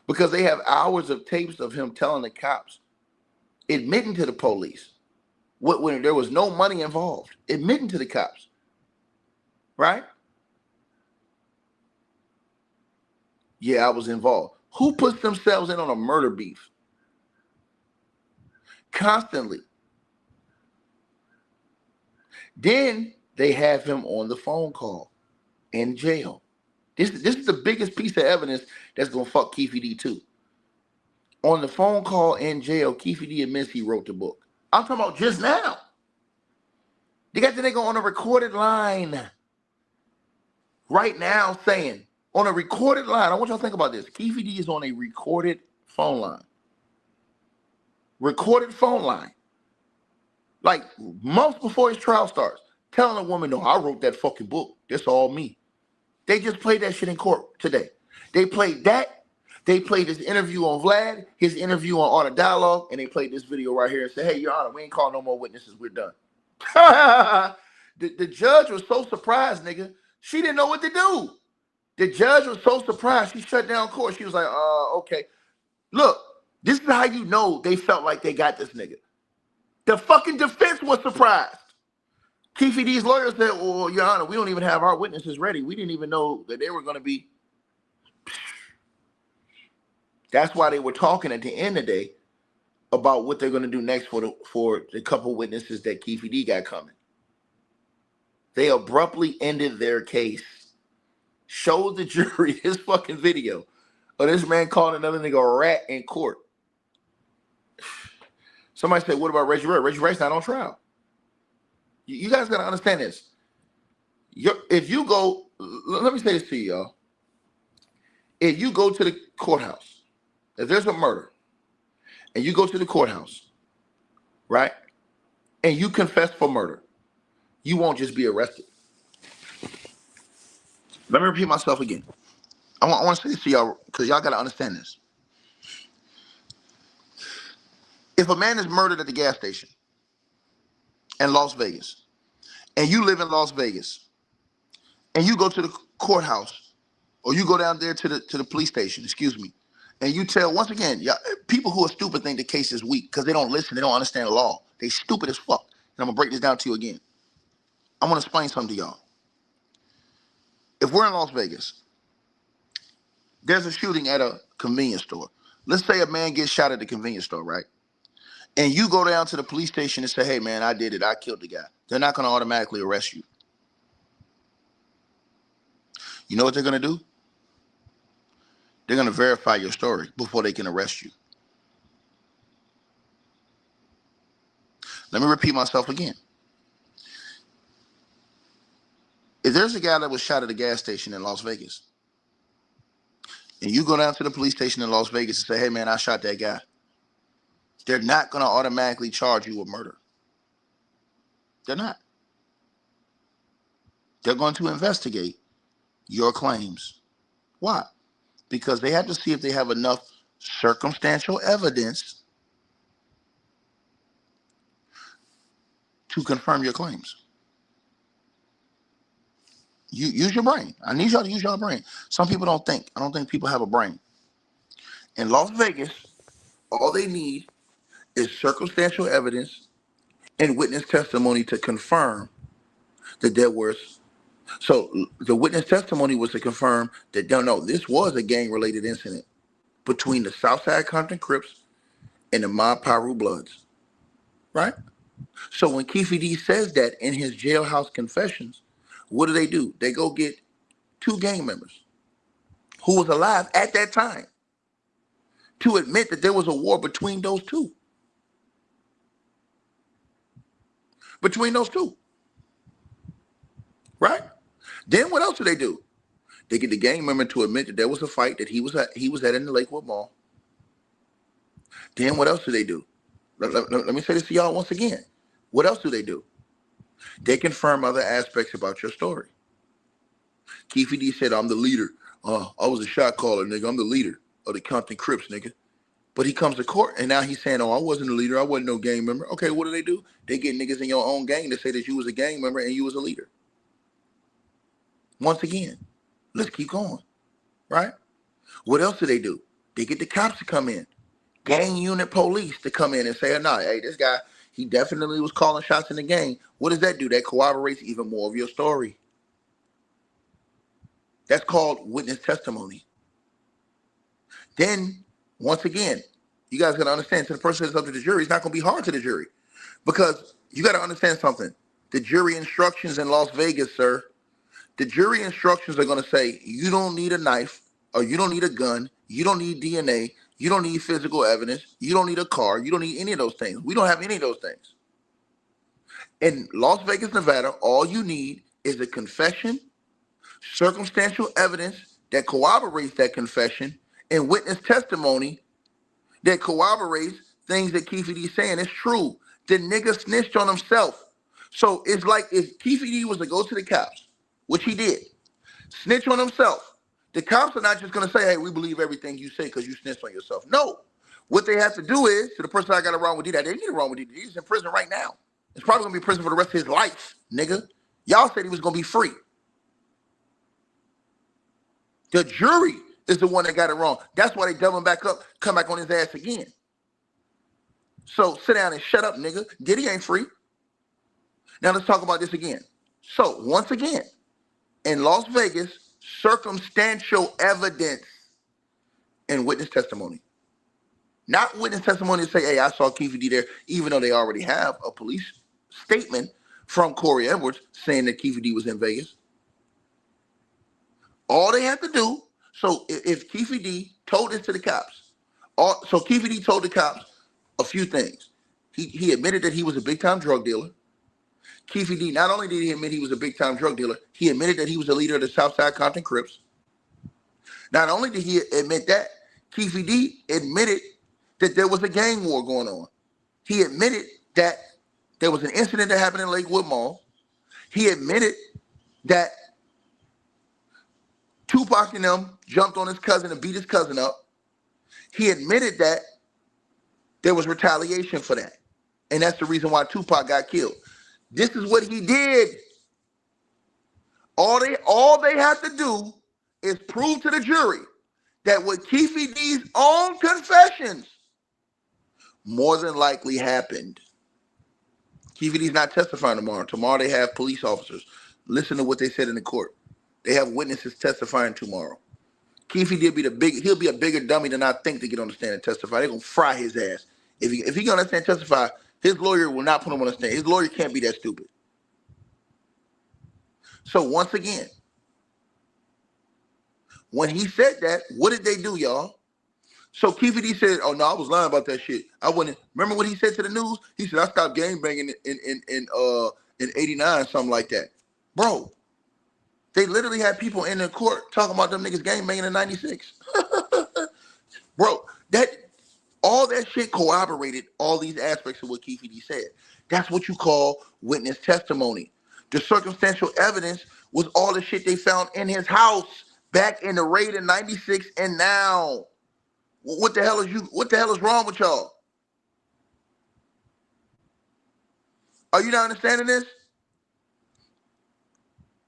Because they have hours of tapes of him telling the cops, admitting to the police, when there was no money involved, admitting to the cops, right? Yeah, I was involved. Who puts themselves in on a murder beef? Constantly. Then they have him on the phone call in jail. This is the biggest piece of evidence that's gonna fuck Keefe D too. On the phone call in jail, Keefe D admits he wrote the book. I'm talking about just now. They got the nigga on a recorded line right now saying, on a recorded line, I want y'all to think about this. Keefe D is on a recorded phone line. Recorded phone line. Like months before his trial starts, telling a woman, no, I wrote that fucking book. That's all me. They just played that shit in court today. They played that. They played his interview on Vlad, his interview on Art of Dialogue, and they played this video right here and said, hey, Your Honor, we ain't calling no more witnesses. We're done. The judge was so surprised, nigga. She didn't know what to do. The judge was so surprised. She shut down court. She was like, okay. Look, this is how you know they felt like they got this nigga. The fucking defense was surprised. Keefe D's lawyer said, well, Your Honor, we don't even have our witnesses ready. We didn't even know that they were going to be. That's why they were talking at the end of the day about what they're going to do next for the couple witnesses that Keefe D got coming. They abruptly ended their case. Showed the jury his fucking video of this man calling another nigga a rat in court. Somebody said, what about Reggie Wright? Reggie Wright's not on trial. You guys got to understand this. If you go, let me say this to you, y'all. If you go to the courthouse, if there's a murder, and you go to the courthouse, right? And you confess for murder, you won't just be arrested. Let me repeat myself again. I want to say this to y'all because y'all got to understand this. If a man is murdered at the gas station in Las Vegas, and you live in Las Vegas, and you go to the courthouse, or you go down there to the police station, excuse me, and you tell, once again, y'all, people who are stupid think the case is weak because they don't listen, they don't understand the law. They stupid as fuck. And I'm gonna break this down to you again. I'm gonna explain something to y'all. If we're in Las Vegas, there's a shooting at a convenience store. Let's say a man gets shot at the convenience store, right? And you go down to the police station and say, hey man, I did it, I killed the guy. They're not gonna automatically arrest you. You know what they're gonna do? They're gonna verify your story before they can arrest you. Let me repeat myself again. If there's a guy that was shot at a gas station in Las Vegas, and you go down to the police station in Las Vegas and say, hey man, I shot that guy, they're not gonna automatically charge you with murder. They're not. They're going to investigate your claims. Why? Because they have to see if they have enough circumstantial evidence to confirm your claims. You use your brain. I need y'all to use your brain. Some people don't think. I don't think people have a brain. In Las Vegas, all they need is circumstantial evidence and witness testimony to confirm that there was. So the witness testimony was to confirm that no, this was a gang-related incident between the Southside Compton Crips and the Mob Piru Bloods, right? So when Keefe D says that in his jailhouse confessions, what do? They go get two gang members who was alive at that time to admit that there was a war between those two. Between those two, right? Then what else do? They get the gang member to admit that there was a fight that he was at in the Lakewood Mall. Then what else do? Let me say this to y'all once again. What else do? They confirm other aspects about your story. Keefe D said, I'm the leader. I was a shot caller, nigga. I'm the leader of the Compton Crips, nigga. But he comes to court and now he's saying, I wasn't a leader. I wasn't no gang member. Okay, what do? They get niggas in your own gang to say that you was a gang member and you was a leader. Once again, let's keep going, right? What else do? They get the cops to come in, gang unit police to come in and say, nah, hey, this guy, he definitely was calling shots in the gang. What does that do? That corroborates even more of your story. That's called witness testimony. Then, once again, you guys got to understand, to the person that's up to the jury, it's not going to be hard to the jury. Because you got to understand something. The jury instructions in Las Vegas, sir, the jury instructions are going to say, you don't need a knife, or you don't need a gun, you don't need DNA, you don't need physical evidence, you don't need a car, you don't need any of those things. We don't have any of those things. In Las Vegas, Nevada, all you need is a confession, circumstantial evidence that corroborates that confession, and witness testimony that corroborates things that Keefe D is saying. It's true. The nigga snitched on himself. So it's like if Keefe D was to go to the cops, which he did, snitch on himself, the cops are not just going to say, hey, we believe everything you say because you snitched on yourself. No. What they have to do is, to the person I got around with D, they didn't get around with D. He's in prison right now. He's probably going to be in prison for the rest of his life, nigga. Y'all said he was going to be free. The jury is the one that got it wrong. That's why they double him back up, come back on his ass again. So sit down and shut up, nigga. Diddy ain't free. Now let's talk about this again. So once again, in Las Vegas, circumstantial evidence and witness testimony. Not witness testimony to say, hey, I saw Keefe D there, even though they already have a police statement from Corey Edwards saying that Keefe D was in Vegas. All they have to do, so if Keefe D told this to the cops, so Keefe D told the cops a few things. He admitted that he was a big-time drug dealer. Keefe D, not only did he admit he was a big-time drug dealer, he admitted that he was a leader of the Southside Compton Crips. Not only did he admit that, Keefe D admitted that there was a gang war going on. He admitted that there was an incident that happened in Lakewood Mall. He admitted that Tupac and them jumped on his cousin and beat his cousin up. He admitted that there was retaliation for that. And that's the reason why Tupac got killed. This is what he did. All they have to do is prove to the jury that what Keefe D's own confessions more than likely happened. Keefe D's not testifying tomorrow. Tomorrow they have police officers. Listen to what they said in the court. They have witnesses testifying tomorrow. Keefe D he'll be a bigger dummy than I think to get on the stand and testify. They're gonna fry his ass. If he gonna stand and testify, his lawyer will not put him on the stand. His lawyer can't be that stupid. So once again, when he said that, what did they do, y'all? So Keefe D said, "Oh no, I was lying about that shit. I wouldn't." Remember what he said to the news? He said, "I stopped gang banging in '89, something like that." Bro, they literally had people in the court talking about them niggas gang banging in '96. Bro, all that shit corroborated all these aspects of what Keefe D said. That's what you call witness testimony. The circumstantial evidence was all the shit they found in his house back in the raid in '96 and now. What the hell is wrong with y'all? Are you not understanding this?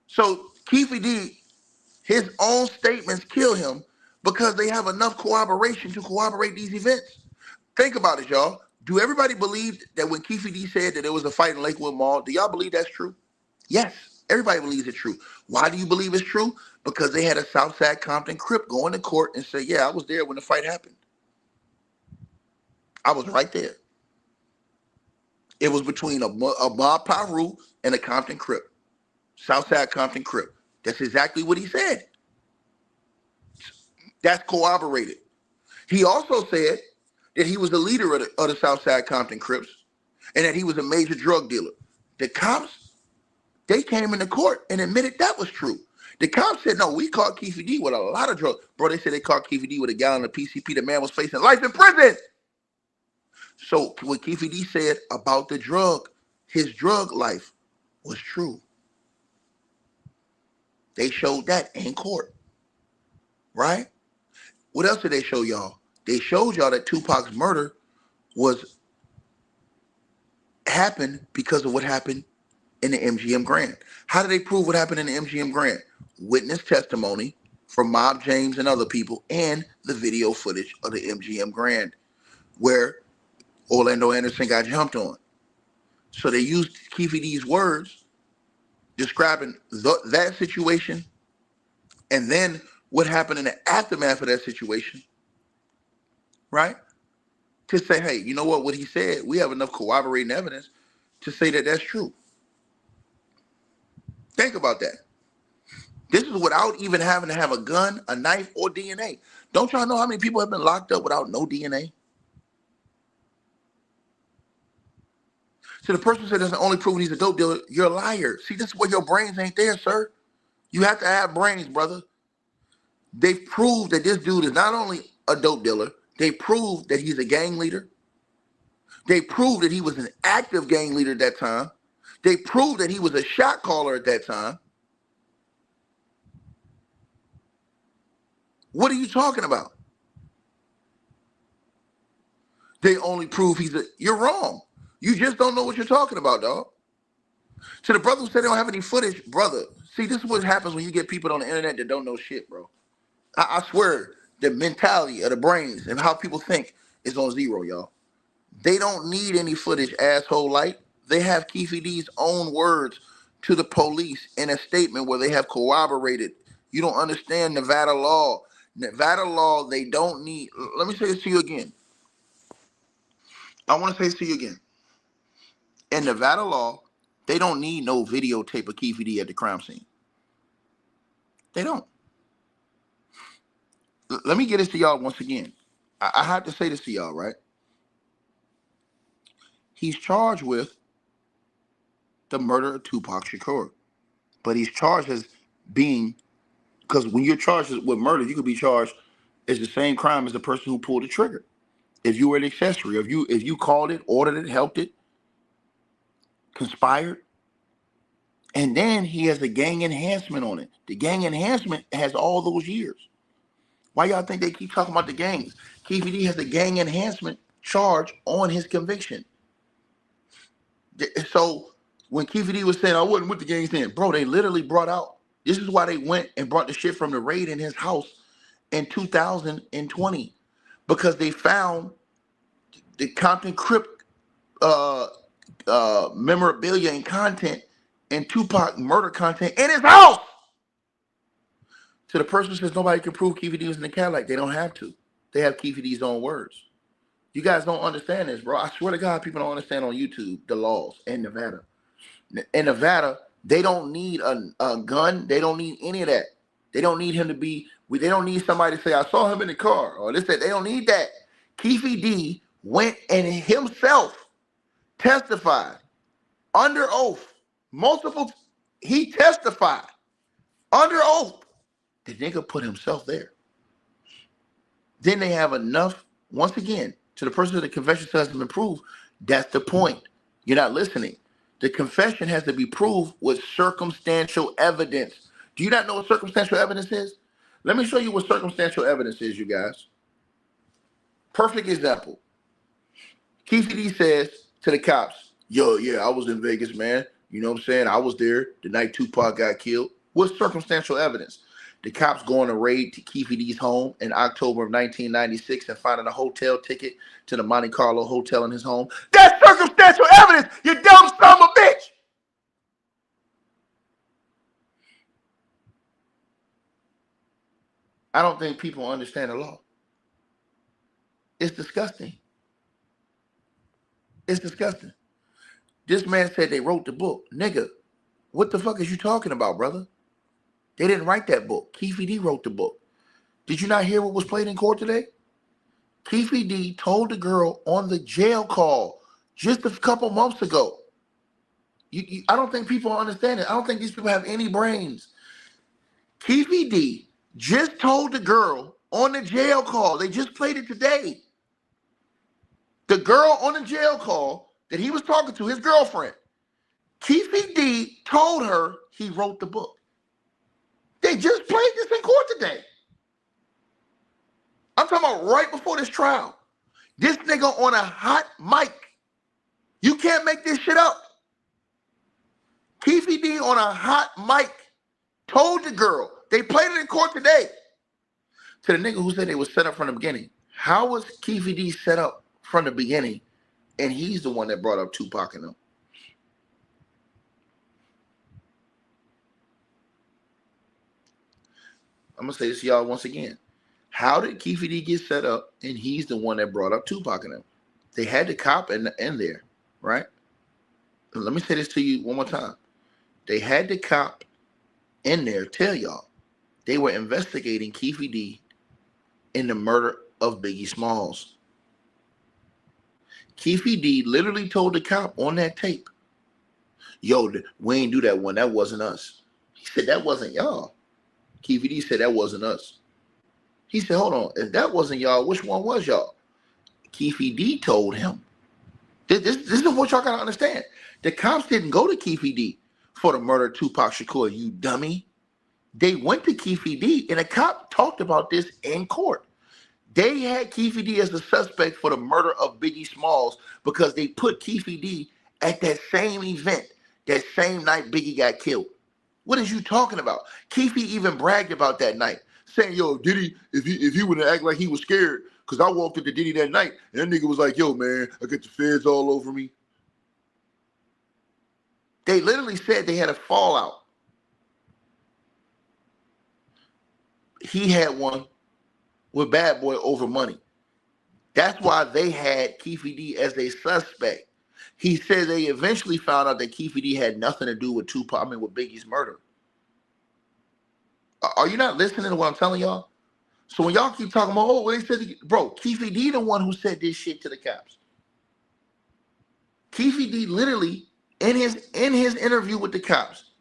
So Keefe D, his own statements kill him because they have enough corroboration to corroborate these events. Think about it, y'all. Do everybody believe that when Keefe D said that there was a fight in Lakewood Mall, do y'all believe that's true? Yes, everybody believes it's true. Why do you believe it's true? Because they had a Southside Compton Crip go into court and say, yeah, I was there when the fight happened. I was right there. It was between a Bob Piru and a Compton Crip. Southside Compton Crip. That's exactly what he said. That's corroborated. He also said that he was the leader of the Southside Compton Crips and that he was a major drug dealer. The cops, they came into court and admitted that was true. The cops said, no, we caught Keefe D with a lot of drugs. Bro, they said they caught Keefe D with a gallon of PCP. The man was facing life in prison. So what Keefe D said about his drug life was true. They showed that in court, right? What else did they show y'all? They showed y'all that Tupac's murder happened because of what happened in the MGM Grand. How did they prove what happened in the MGM Grand? Witness testimony from Mob James and other people and the video footage of the MGM Grand where Orlando Anderson got jumped on. So they used Keefe D's words describing that situation and then what happened in the aftermath of that situation, right? To say, hey, you know what he said, we have enough corroborating evidence to say that that's true. Think about that. This is without even having to have a gun, a knife, or DNA. Don't y'all know how many people have been locked up without no DNA? So the person said that's the only proof he's a dope dealer. You're a liar. See, this is where your brains ain't there, sir. You have to have brains, brother. They've proved that this dude is not only a dope dealer, they proved that he's a gang leader. They proved that he was an active gang leader at that time. They proved that he was a shot caller at that time. What are you talking about? They only prove you're wrong. You just don't know what you're talking about, dog. So the brother who said they don't have any footage, brother, see, this is what happens when you get people on the internet that don't know shit, bro. I swear, the mentality of the brains and how people think is on zero, y'all. They don't need any footage, asshole light. They have Keefe D's own words to the police in a statement where they have corroborated. You don't understand Nevada law. Nevada law, they don't need. Let me say this to you again. I want to say this to you again. In Nevada law, they don't need no videotape of Keefe D at the crime scene. They don't. Let me get this to y'all once again. I have to say this to y'all, right? He's charged with the murder of Tupac Shakur. But he's charged as being, because when you're charged with murder, you could be charged as the same crime as the person who pulled the trigger. If you were an accessory, if you called it, ordered it, helped it, conspired, and then he has the gang enhancement on it. The gang enhancement has all those years. Why y'all think they keep talking about the gangs? Keefe D has the gang enhancement charge on his conviction. So when Keefe D was saying, I wasn't with the gangs then, bro, they literally brought out, this is why they went and brought the shit from the raid in his house in 2020. Because they found the Compton Crip memorabilia and content and Tupac murder content in his house. To the person who says nobody can prove Keefe D was in the Cadillac, they don't have to. They have Keefe D's own words. You guys don't understand this, bro. I swear to God, people don't understand on YouTube the laws in Nevada. In Nevada, they don't need a gun. They don't need any of that. They don't need him to be. They don't need somebody to say, I saw him in the car or this, that. They don't need that. Keefe D went and himself testified under oath. He testified under oath. The nigga put himself there. Then they have enough, once again, to the person that the confession has been proved. That's the point. You're not listening. The confession has to be proved with circumstantial evidence. Do you not know what circumstantial evidence is? Let me show you what circumstantial evidence is, you guys. Perfect example. Keefe D says to the cops, yo, yeah, I was in Vegas, man. You know what I'm saying? I was there the night Tupac got killed. What's circumstantial evidence? The cops go on a raid to Keefe D's home in October of 1996 and finding a hotel ticket to the Monte Carlo Hotel in his home. That's circumstantial evidence, you dumb son of a bitch! I don't think people understand the law. It's disgusting. It's disgusting. This man said they wrote the book. Nigga, what the fuck is you talking about, brother? They didn't write that book. Keefe D wrote the book. Did you not hear what was played in court today? Keefe D told the girl on the jail call just a couple months ago. I don't think people understand it. I don't think these people have any brains. Keefe D just told the girl on the jail call. They just played it today. The girl on the jail call that he was talking to, his girlfriend, Keefe D told her he wrote the book. They just played this in court today. I'm talking about right before this trial. This nigga on a hot mic. You can't make this shit up. Keefe D on a hot mic told the girl. They played it in court today. To the nigga who said they was set up from the beginning. How was Keefe D set up from the beginning and he's the one that brought up Tupac and them? I'm going to say this to y'all once again. How did Keefe D get set up and he's the one that brought up Tupac and them? They had the cop in there, right? Let me say this to you one more time. They had the cop in there tell y'all they were investigating Keefe D in the murder of Biggie Smalls. Keefe D literally told the cop on that tape, yo, we ain't do that one. That wasn't us. He said, that wasn't y'all. Keefe D said, that wasn't us. He said, hold on. If that wasn't y'all, which one was y'all? Keefe D told him. This is what y'all got to understand. The cops didn't go to Keefe D for the murder of Tupac Shakur, you dummy. They went to Keefe D, and a cop talked about this in court. They had Keefe D as the suspect for the murder of Biggie Smalls because they put Keefe D at that same event, that same night Biggie got killed. What is you talking about? Keefe even bragged about that night, saying, yo, Diddy, if he would have acted like he was scared, because I walked into Diddy that night, and that nigga was like, yo, man, I got the feds all over me. They literally said they had a fallout. He had one with Bad Boy over money. That's why they had Keefe D as a suspect. He said they eventually found out that Keefe D had nothing to do with with Biggie's murder. Are you not listening to what I'm telling y'all? So when y'all keep talking about, oh, they said, bro, Keefe D the one who said this shit to the cops. Keefe D literally, in his interview with the cops,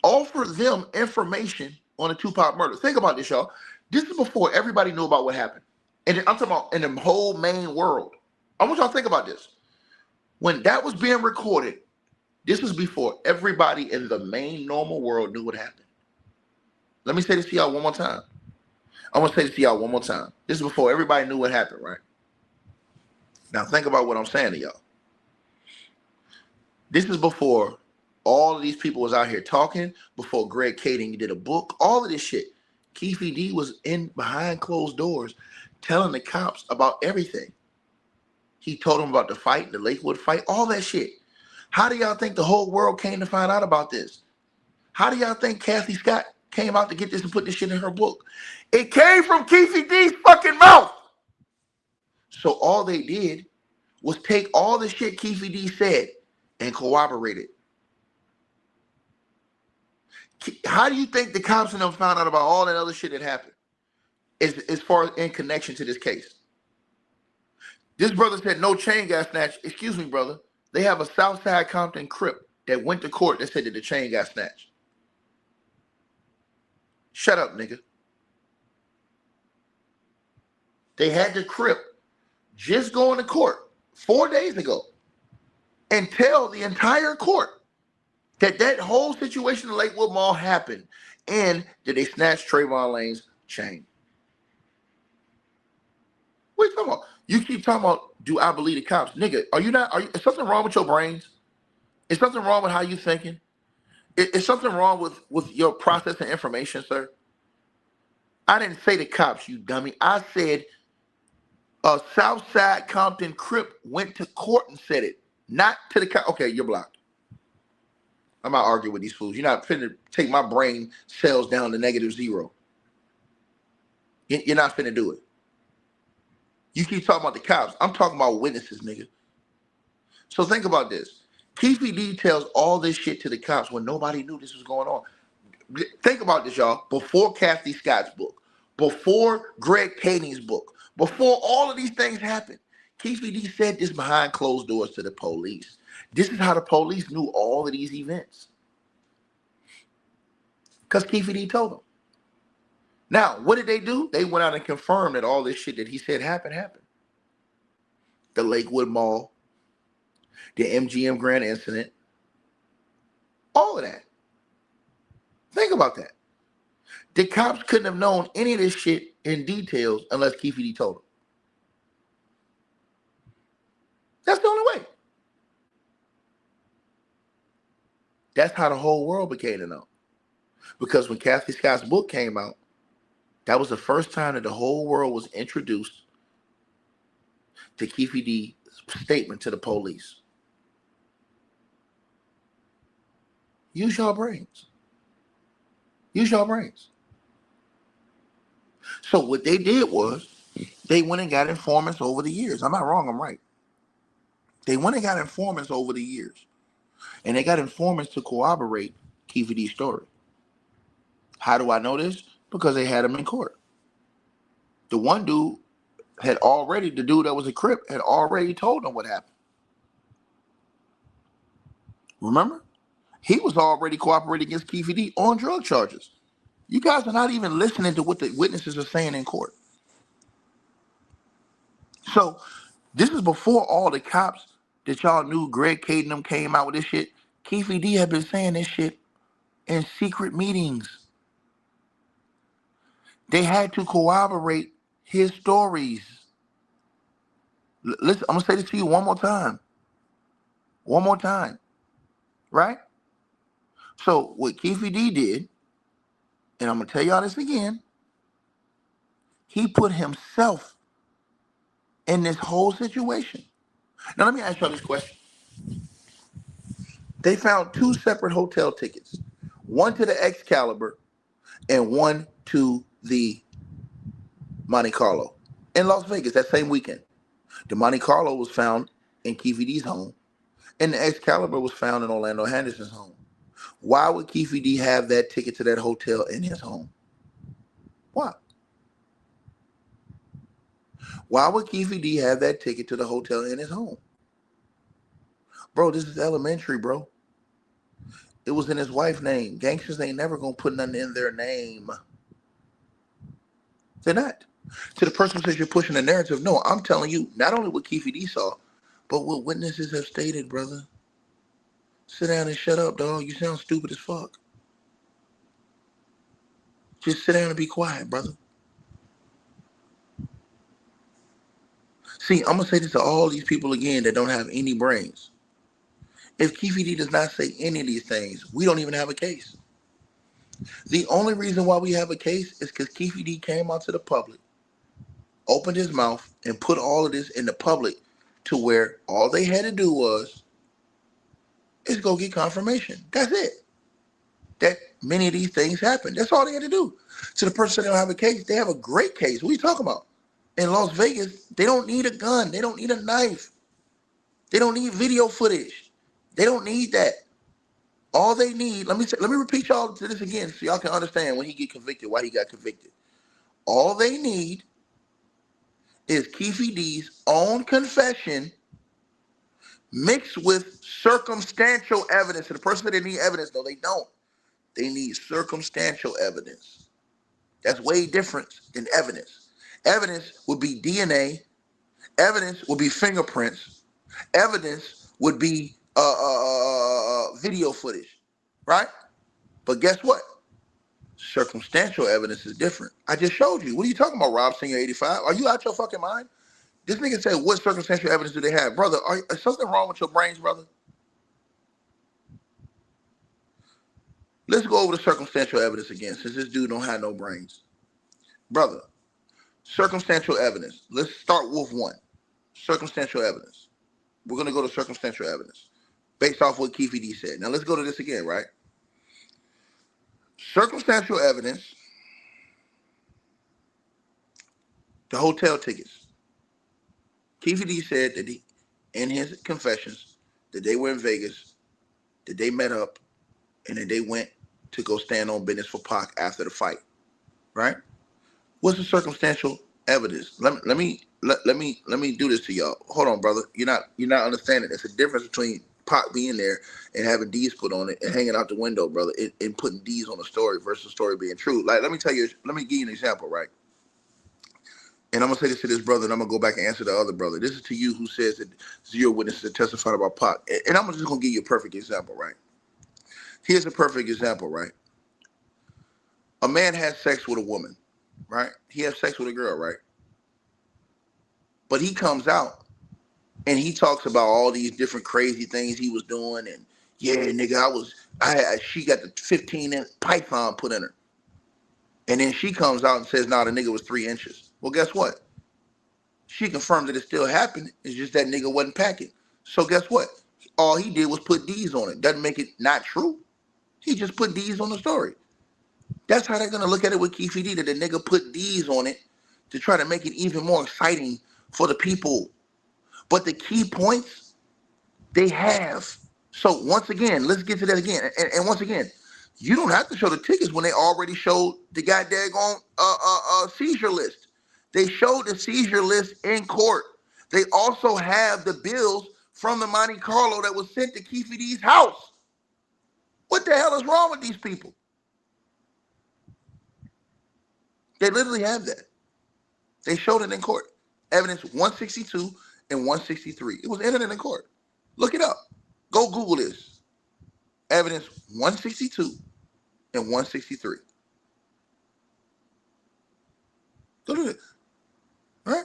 offered them information on the Tupac murder. Think about this, y'all. This is before everybody knew about what happened. And I'm talking about in the whole main world. I want y'all to think about this. When that was being recorded, this was before everybody in the main normal world knew what happened. Let me say this to y'all one more time. I want to say this to y'all one more time. This is before everybody knew what happened, right? Now think about what I'm saying to y'all. This is before all of these people was out here talking, before Greg Kading did a book, all of this shit. Keefe D was in behind closed doors telling the cops about everything. He told them about the fight, the Lakewood fight, all that shit. How do y'all think the whole world came to find out about this? How do y'all think Kathy Scott came out to get this and put this shit in her book? It came from Keefe D's fucking mouth. So all they did was take all the shit Keefe D said and corroborate it. How do you think the cops and them found out about all that other shit that happened as far as in connection to this case? This brother said no chain got snatched. Excuse me, brother. They have a Southside Compton Crip that went to court that said that the chain got snatched. Shut up, nigga. They had the Crip just go into court 4 days ago and tell the entire court that that whole situation in Lakewood Mall happened and that they snatched Trayvon Lane's chain. What are you talking about? You keep talking about, do I believe the cops? Nigga, is something wrong with your brains? Is something wrong with how you thinking? Is something wrong with your processing information, sir? I didn't say the cops, you dummy. I said a Southside Compton Crip went to court and said it, not to the cops. Okay, you're blocked. I'm not arguing with these fools. You're not finna take my brain cells down to -0. You're not finna do it. You keep talking about the cops. I'm talking about witnesses, nigga. So think about this. Keefe D tells all this shit to the cops when nobody knew this was going on. Think about this, y'all. Before Kathy Scott's book, before Greg Kading's book, before all of these things happened, Keefe D said this behind closed doors to the police. This is how the police knew all of these events. Because Keefe D told them. Now, what did they do? They went out and confirmed that all this shit that he said happened. The Lakewood Mall, the MGM Grand incident, all of that. Think about that. The cops couldn't have known any of this shit in details unless Keefe D told them. That's the only way. That's how the whole world became to know. Because when Kathy Scott's book came out, that was the first time that the whole world was introduced to Keefe D's statement to the police. Use your brains. Use your brains. So what they did was they went and got informants over the years. I'm not wrong, I'm right. They went and got informants over the years. And they got informants to corroborate Keefe D's story. How do I know this? Because they had him in court. The one dude the dude that was a Crip had already told them what happened. Remember? He was already cooperating against Keefe D on drug charges. You guys are not even listening to what the witnesses are saying in court. So this is before all the cops that y'all knew Greg Kading them came out with this shit. Keefe D had been saying this shit in secret meetings. They had to corroborate his stories. Listen, I'm gonna say this to you one more time. One more time. Right? So what Keefe D did, and I'm gonna tell y'all this again, he put himself in this whole situation. Now let me ask y'all this question. They found 2 separate hotel tickets, one to the Excalibur and one to the Monte Carlo in Las Vegas that same weekend. The Monte Carlo was found in Keefe D's home, and the Excalibur was found in Orlando Henderson's home. Why would Keefe D have that ticket to that hotel in his home? Why? Why would Keefe D have that ticket to the hotel in his home? Bro, this is elementary, bro. It was in his wife's name. Gangsters ain't never gonna put nothing in their name. They're not. To the person who says you're pushing the narrative, no, I'm telling you not only what Keefe D saw, but what witnesses have stated, brother. Sit down and shut up, dog. You sound stupid as fuck. Just sit down and be quiet, brother. See, I'm gonna say this to all these people again that don't have any brains. If Keefe D does not say any of these things, we don't even have a case. The only reason why we have a case is because Keefe D came out to the public, opened his mouth, and put all of this in the public to where all they had to do is go get confirmation. That's it. That many of these things happen. That's all they had to do. To the person that don't have a case, they have a great case. What are you talking about? In Las Vegas, they don't need a gun. They don't need a knife. They don't need video footage. They don't need that. All they need, let me repeat y'all to this again so y'all can understand when he get convicted, why he got convicted. All they need is Keefe D's own confession mixed with circumstantial evidence. And the person that they need evidence, no, they don't. They need circumstantial evidence. That's way different than evidence. Evidence would be DNA. Evidence would be fingerprints. Evidence would be video footage, right? But guess what? Circumstantial evidence is different. I just showed you. What are you talking about, Rob Senior 85? Are you out your fucking mind? This nigga said, what circumstantial evidence do they have? Brother, is something wrong with your brains, brother? Let's go over the circumstantial evidence again, since this dude don't have no brains. Brother, circumstantial evidence. Let's start with one. Circumstantial evidence. We're going to go to circumstantial evidence based off what Keefe D said. Now let's go to this again, right? Circumstantial evidence, the hotel tickets. Keefe D said that in his confessions that they were in Vegas, that they met up, and that they went to go stand on business for Pac after the fight, right? What's the circumstantial evidence? Let me do this to y'all. Hold on, brother. You're not understanding. There's a difference between Pac being there and having D's put on it and hanging out the window, brother, and putting D's on the story versus the story being true. Like, let me give you an example, right? And I'm gonna say this to this brother, and I'm gonna go back and answer the other brother. This is to you who says that zero witnesses testified about Pac. And I'm just gonna give you a perfect example, right? Here's a perfect example, right? A man has sex with a woman, right? He has sex with a girl, right? But he comes out and he talks about all these different crazy things he was doing, and yeah, nigga, she got the 15-inch python put in her. And then she comes out and says, nah, the nigga was 3 inches. Well, guess what? She confirmed that it still happened. It's just that nigga wasn't packing. So guess what? All he did was put D's on it. Doesn't make it not true. He just put D's on the story. That's how they're gonna look at it with Keefe D, that the nigga put D's on it to try to make it even more exciting for the people. But the key points they have. So once again, let's get to that again. And once again, you don't have to show the tickets when they already showed the goddamn seizure list. They showed the seizure list in court. They also have the bills from the Monte Carlo that was sent to Keefe D's house. What the hell is wrong with these people? They literally have that. They showed it in court. Evidence 162 and 163. It was entered in court. Look it up. Go Google this. Evidence 162 and 163. Go to this. All right?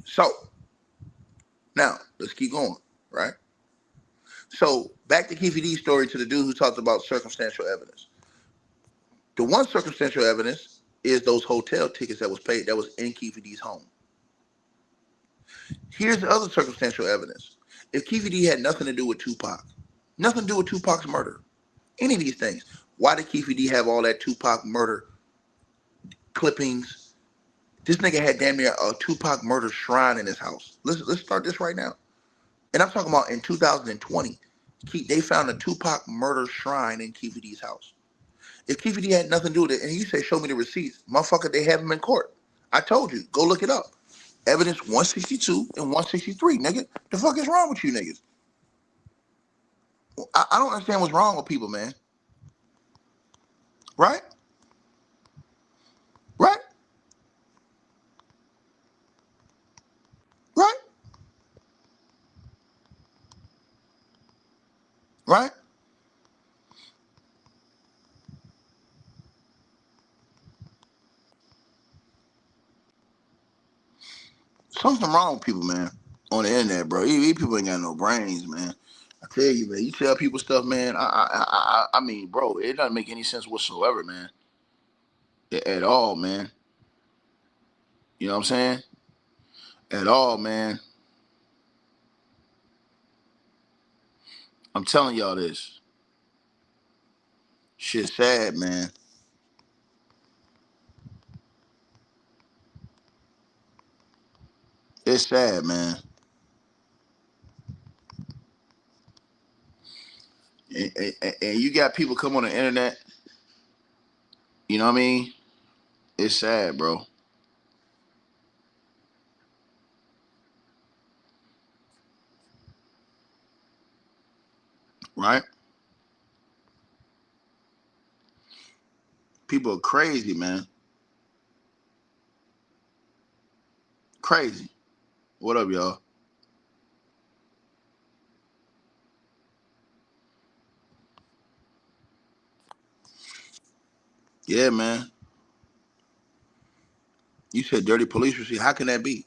So, now, let's keep going, right? So, back to Keefe D's story, to the dude who talked about circumstantial evidence. The one circumstantial evidence is those hotel tickets that was paid, that was in Keefe D's home. Here's the other circumstantial evidence. If Keefe D had nothing to do with Tupac, nothing to do with Tupac's murder, any of these things, why did Keefe D have all that Tupac murder clippings? This nigga had damn near a Tupac murder shrine in his house. Let's start this right now. And I'm talking about in 2020, they found a Tupac murder shrine in Keefe D's house. If Keefe D had nothing to do with it, and you say, show me the receipts, motherfucker, they have him in court. I told you, go look it up. Evidence 162 and 163, nigga. The fuck is wrong with you niggas? I don't understand what's wrong with people, man. Right? Right? right? Something wrong with people, man, on the internet, bro. These people ain't got no brains, man. I tell you, man. You tell people stuff, man. I mean, bro, it doesn't make any sense whatsoever, man. At all, man. You know what I'm saying? At all, man. I'm telling y'all this. Shit's sad, man. It's sad, man. And you got people come on the internet. You know what I mean? It's sad, bro. Right? People are crazy, man. Crazy. What up, y'all? Yeah, man. You said dirty police receipt. How can that be?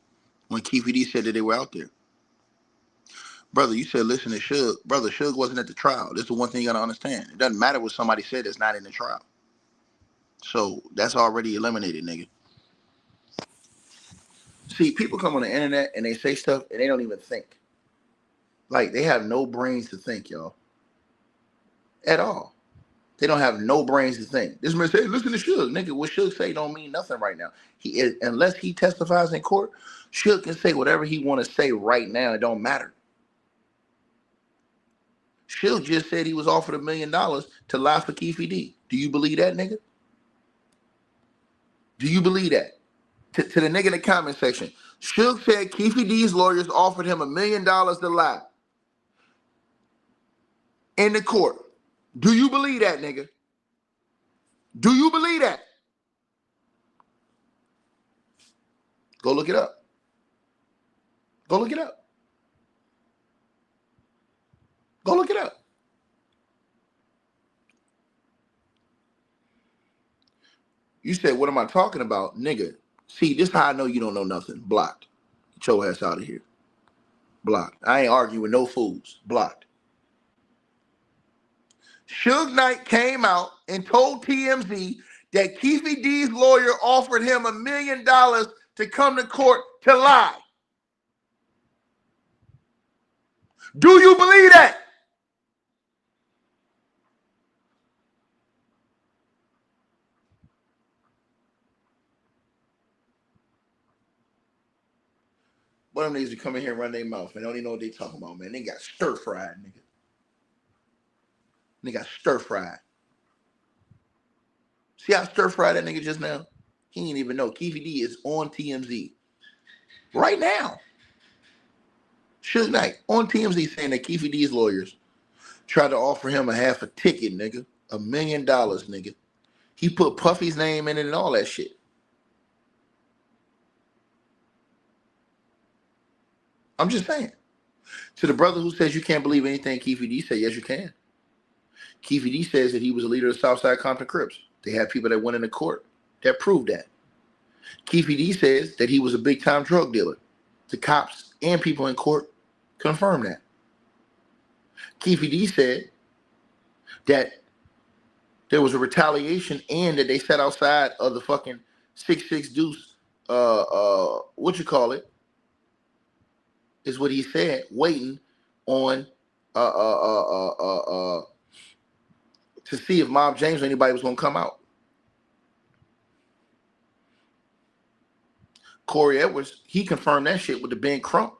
When Keefe D said that they were out there. Brother, you said listen to Suge. Brother, Suge wasn't at the trial. This is the one thing you gotta understand. It doesn't matter what somebody said that's not in the trial. So that's already eliminated, nigga. See, people come on the internet and they say stuff and they don't even think. Like they have no brains to think, y'all. At all. They don't have no brains to think. This man say, listen to Suge. Nigga, what Suge say don't mean nothing right now. He is, unless he testifies in court, Suge can say whatever he want to say right now. It don't matter. Suge just said he was offered $1 million to lie for Keefe D. Do you believe that, nigga? Do you believe that? To the nigga in the comment section. Suge said Keefe D's lawyers offered him $1 million to lie in the court. Do you believe that, nigga? Do you believe that? Go look it up. Go look it up. Go look it up. You said, what am I talking about? Nigga, see, this is how I know you don't know nothing. Blocked. Get your ass out of here. Blocked. I ain't arguing with no fools. Blocked. Suge Knight came out and told TMZ that Keefe D's lawyer offered him $1 million to come to court to lie. Do you believe that? One of them niggas to come in here and run their mouth and they don't even know what they talking about, man. They got stir fried, nigga. They got stir fried. See how stir fried that nigga just now? He didn't even know. Keefe D is on TMZ right now. Suge Knight on TMZ saying that Keefe D's lawyers tried to offer him a half a ticket, nigga. $1 million, nigga. He put Puffy's name in it and all that shit. I'm just saying. To the brother who says you can't believe anything Keefe D said, yes, you can. Keefe D says that he was a leader of the Southside Compton Crips. They have people that went into court that proved that. Keefe D says that he was a big-time drug dealer. The cops and people in court confirmed that. Keefe D said that there was a retaliation and that they sat outside of the fucking 6-6 Deuce, what you call it, is what he said, waiting on to see if Mob James or anybody was gonna come out. Corey Edwards, he confirmed that shit with the Ben Crump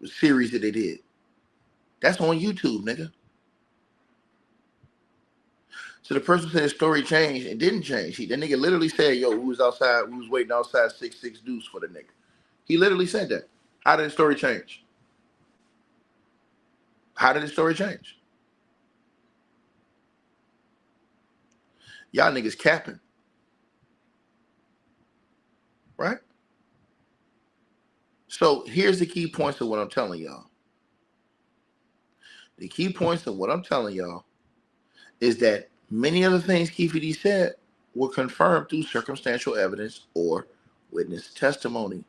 series that they did. That's on YouTube, nigga. So the person said his story changed. It didn't change. That nigga literally said, yo, we was outside, we was waiting outside 6-6 Deuce for the nigga. He literally said that. How did the story change? How did the story change? Y'all niggas capping. Right? So here's the key points of what I'm telling y'all. The key points of what I'm telling y'all is that many of the things Keefe D said were confirmed through circumstantial evidence or witness testimony.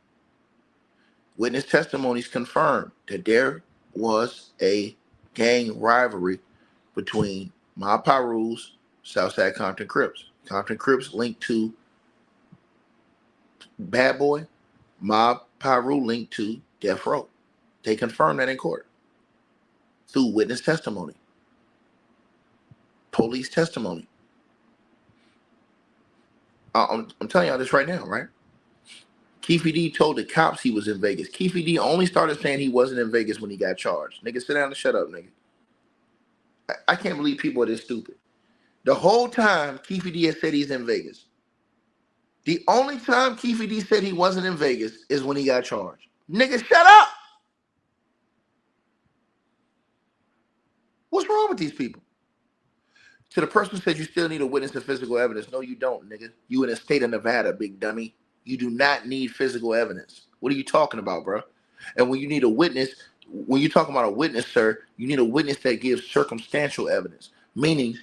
Witness testimonies confirmed that there was a gang rivalry between Mob Piru's Southside Compton Crips. Compton Crips linked to Bad Boy, Mob Piru linked to Death Row. They confirmed that in court through witness testimony, police testimony. I'm telling y'all this right now, right? Keefe D told the cops he was in Vegas. Keefe D only started saying he wasn't in Vegas when he got charged. Nigga, sit down and shut up, nigga. I can't believe people are this stupid. The whole time, Keefe D has said he's in Vegas. The only time Keefe D said he wasn't in Vegas is when he got charged. Nigga, shut up! What's wrong with these people? To the person who said you still need a witness and physical evidence, no, you don't, nigga. You in the state of Nevada, big dummy. You do not need physical evidence. What are you talking about, bro? And when you need a witness, when you're talking about a witness, sir, you need a witness that gives circumstantial evidence. Meaning,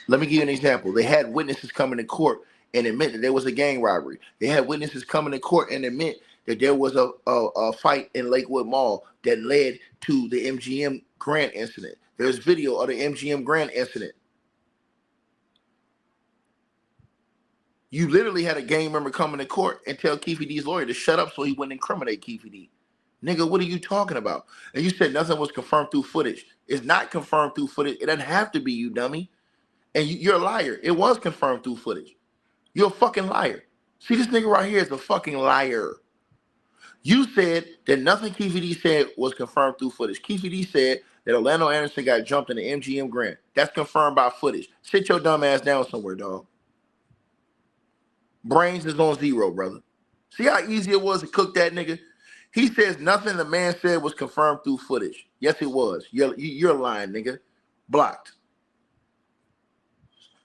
let me give you an example. They had witnesses coming to court and admit that there was a gang robbery. They had witnesses coming to court and admit that there was a fight in Lakewood Mall that led to the MGM Grand incident. There's video of the MGM Grand incident. You literally had a gang member coming to court and tell Keefe D's lawyer to shut up so he wouldn't incriminate Keefe D. Nigga, what are you talking about? And you said nothing was confirmed through footage. It's not confirmed through footage. It doesn't have to be, you dummy. And you're a liar. It was confirmed through footage. You're a fucking liar. See, this nigga right here is a fucking liar. You said that nothing Keefe D said was confirmed through footage. Keefe D said that Orlando Anderson got jumped in the MGM Grand. That's confirmed by footage. Sit your dumb ass down somewhere, dog. Brains is on zero, brother. See how easy it was to cook that nigga? He says nothing the man said was confirmed through footage. Yes, it was. You're lying, nigga. Blocked.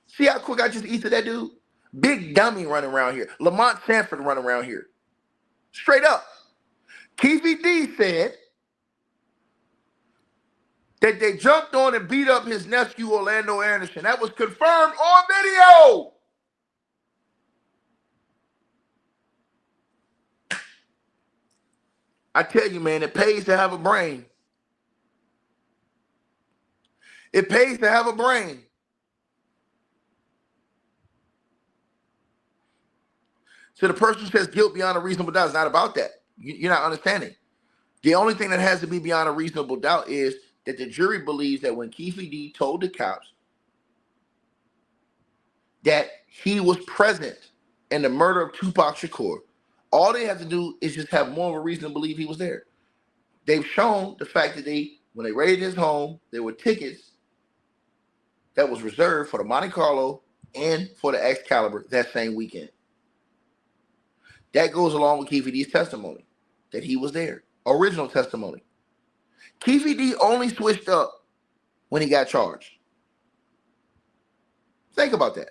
See how quick I just eat to that dude? Big dummy running around here. Lamont Sanford running around here. Straight up. Keefe D said that they jumped on and beat up his nephew, Orlando Anderson. That was confirmed on video. I tell you, man, it pays to have a brain. It pays to have a brain. So the person who says guilt beyond a reasonable doubt is not about that. You're not understanding. The only thing that has to be beyond a reasonable doubt is that the jury believes that when Keefe D told the cops that he was present in the murder of Tupac Shakur, all they have to do is just have more of a reason to believe he was there. They've shown the fact that when they raided his home, there were tickets that was reserved for the Monte Carlo and for the Excalibur that same weekend. That goes along with Keefe D's testimony that he was there. Original testimony. Keefe D only switched up when he got charged. Think about that.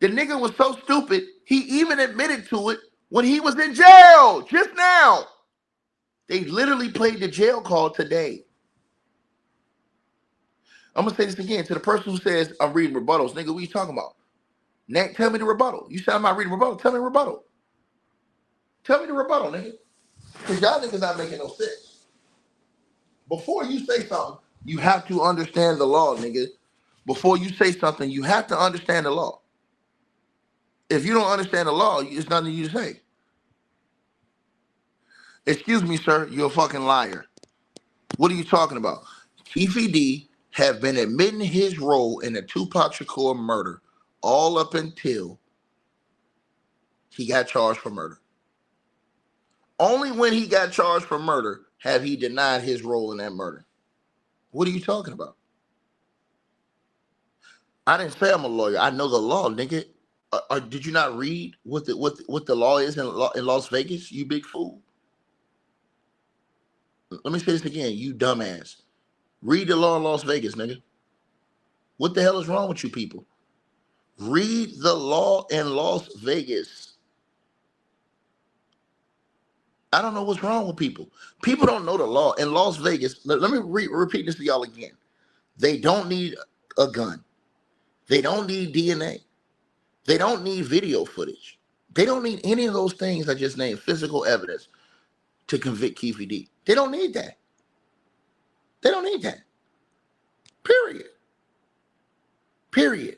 The nigga was so stupid, he even admitted to it when he was in jail just now. They literally played the jail call today. I'm going to say this again to the person who says, I'm reading rebuttals. Nigga, what are you talking about? Tell me the rebuttal. You said I'm not reading rebuttal. Tell me the rebuttal. Tell me the rebuttal, nigga. Because y'all niggas not making no sense. Before you say something, you have to understand the law, nigga. Before you say something, you have to understand the law. If you don't understand the law, it's nothing you to say. Excuse me, sir, you're a fucking liar. What are you talking about? Keefe D have been admitting his role in the Tupac Shakur murder all up until he got charged for murder. Only when he got charged for murder have he denied his role in that murder. What are you talking about? I didn't say I'm a lawyer. I know the law, nigga. Did you not read what the law is in Las Vegas, you big fool? Let me say this again, you dumbass. Read the law in Las Vegas, nigga. What the hell is wrong with you people? Read the law in Las Vegas. I don't know what's wrong with people. People don't know the law. In Las Vegas, let me repeat this to y'all again. They don't need a gun. They don't need DNA. They don't need video footage. They don't need any of those things I just named, physical evidence, to convict Keefe D. They don't need that. They don't need that. Period. Period.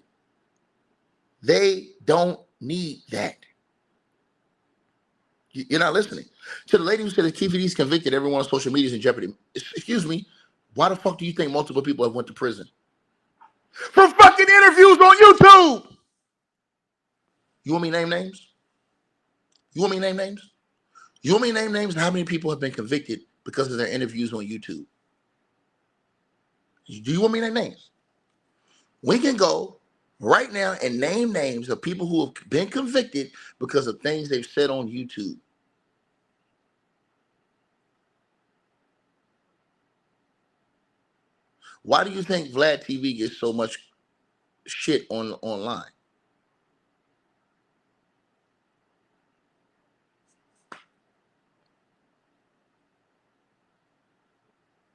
They don't need that. You're not listening. To the lady who said that Keefe D's convicted, everyone on social media is in jeopardy. Excuse me, why the fuck do you think multiple people have went to prison? From fucking interviews on YouTube! You want me to name names? You want me to name names? You want me to name names and how many people have been convicted because of their interviews on YouTube? Do you want me to name names? We can go right now and name names of people who have been convicted because of things they've said on YouTube. Why do you think Vlad TV gets so much shit online?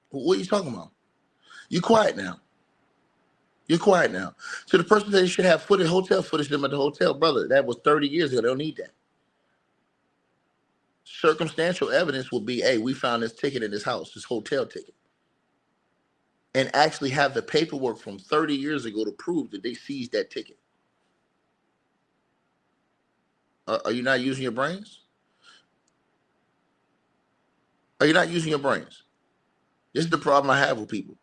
What are you talking about? You quiet now. You're quiet now. So the person that should have hotel footage of them at the hotel, brother, that was 30 years ago. They don't need that. Circumstantial evidence will be, hey, we found this ticket in this house, this hotel ticket. And actually have the paperwork from 30 years ago to prove that they seized that ticket. Are you not using your brains? Are you not using your brains? This is the problem I have with people.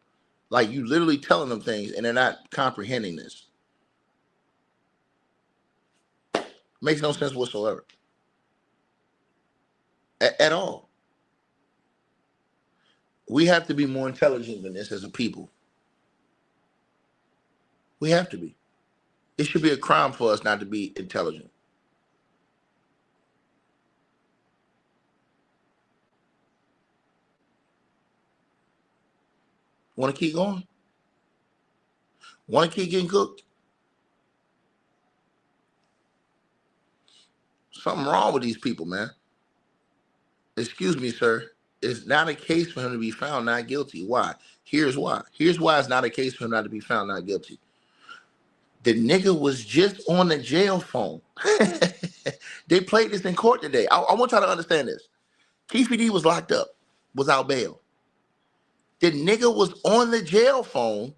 Like, you literally telling them things and they're not comprehending this. Makes no sense whatsoever. At all. We have to be more intelligent than this as a people. We have to be. It should be a crime for us not to be intelligent. Want to keep going? Want to keep getting cooked? Something wrong with these people, man. Excuse me, sir. It's not a case for him to be found not guilty. Why? Here's why. Here's why it's not a case for him not to be found not guilty. The nigga was just on the jail phone. They played this in court today. I want y'all to understand this. Keefe D was locked up, was out bail. The nigga was on the jail phone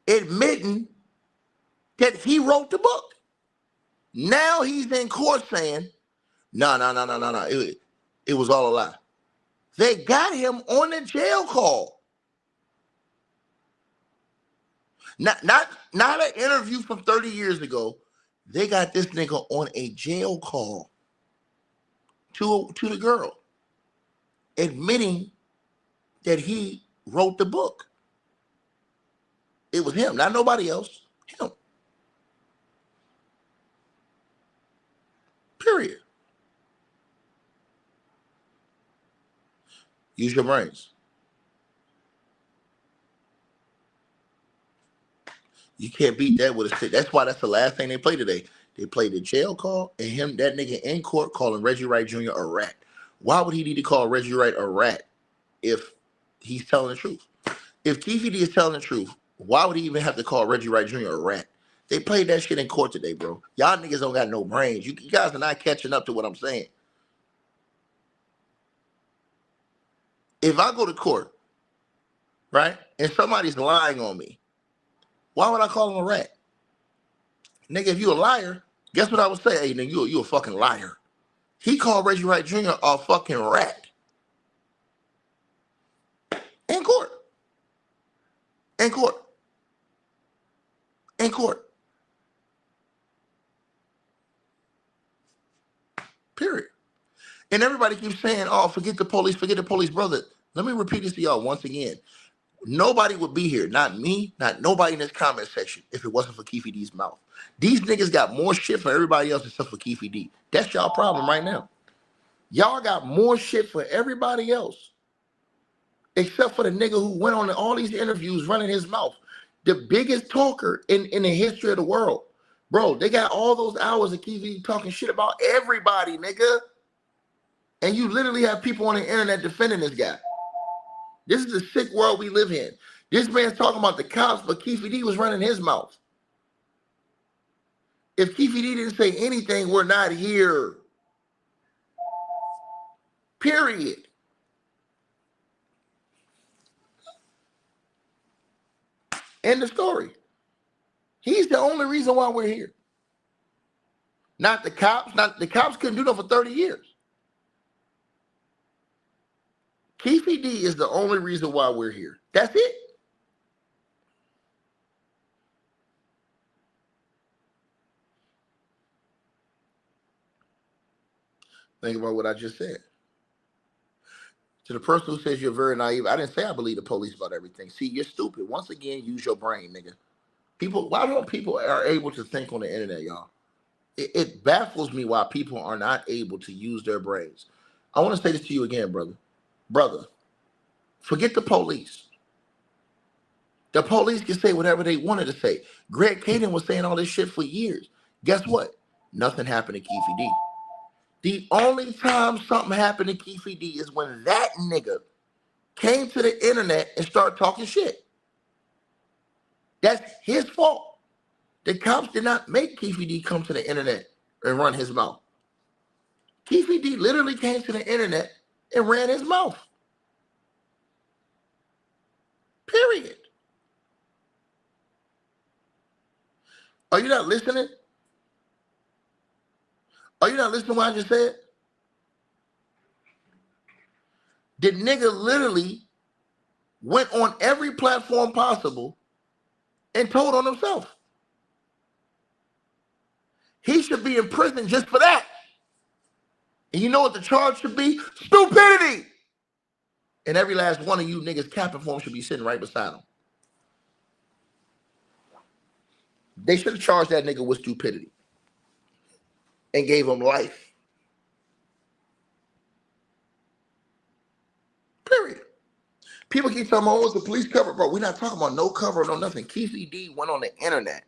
admitting that he wrote the book. Now he's in court saying, no. It was all a lie. They got him on the jail call. Not an interview from 30 years ago. They got this nigga on a jail call to the girl, admitting that he wrote the book. It was him, not nobody else. Him. Period. Use your brains. You can't beat that with a stick. That's why that's the last thing they played today. They played the jail call and him, that nigga in court calling Reggie Wright Jr. a rat. Why would he need to call Reggie Wright a rat if he's telling the truth? If Keefe D is telling the truth, why would he even have to call Reggie Wright Jr. a rat? They played that shit in court today, bro. Y'all niggas don't got no brains. You guys are not catching up to what I'm saying. If I go to court, right, and somebody's lying on me, why would I call him a rat? Nigga, if you a liar, guess what I would say? Hey, nigga, you a fucking liar. He called Reggie Wright Jr. a fucking rat. In court. In court. In court. Period. And everybody keeps saying, oh, forget the police, brother. Let me repeat this to y'all once again. Nobody would be here, not me, not nobody in this comment section, if it wasn't for Keefe D's mouth. These niggas got more shit for everybody else except for Keefe D. That's y'all problem right now. Y'all got more shit for everybody else except for the nigga who went on all these interviews running his mouth. The biggest talker in the history of the world. Bro, they got all those hours of Keefe talking shit about everybody, nigga. And you literally have people on the internet defending this guy. This is a sick world we live in. This man's talking about the cops, but Keefe D was running his mouth. If Keefe D didn't say anything, we're not here. Period. End of story. He's the only reason why we're here. Not the cops. Not the cops couldn't do that for 30 years. Keefe D is the only reason why we're here. That's it. Think about what I just said. To the person who says you're very naive, I didn't say I believe the police about everything. See, you're stupid. Once again, use your brain, nigga. People, why don't people are able to think on the internet, y'all? It baffles me why people are not able to use their brains. I want to say this to you again, brother. Brother, forget the police. The police can say whatever they wanted to say. Greg Caden was saying all this shit for years. Guess what? Nothing happened to Keefe D. The only time something happened to Keefe D is when that nigga came to the internet and started talking shit. That's his fault. The cops did not make Keefe D come to the internet and run his mouth. Keefe D literally came to the internet and ran his mouth. Period. Are you not listening? Are you not listening to what I just said? The nigga literally went on every platform possible and told on himself. He should be in prison just for that. And you know what the charge should be? Stupidity. And every last one of you niggas capping for him should be sitting right beside him. They should have charged that nigga with stupidity and gave him life. Period. People keep talking about, oh, it's a police cover, bro. We're not talking about no cover, no nothing. Keefe D went on the internet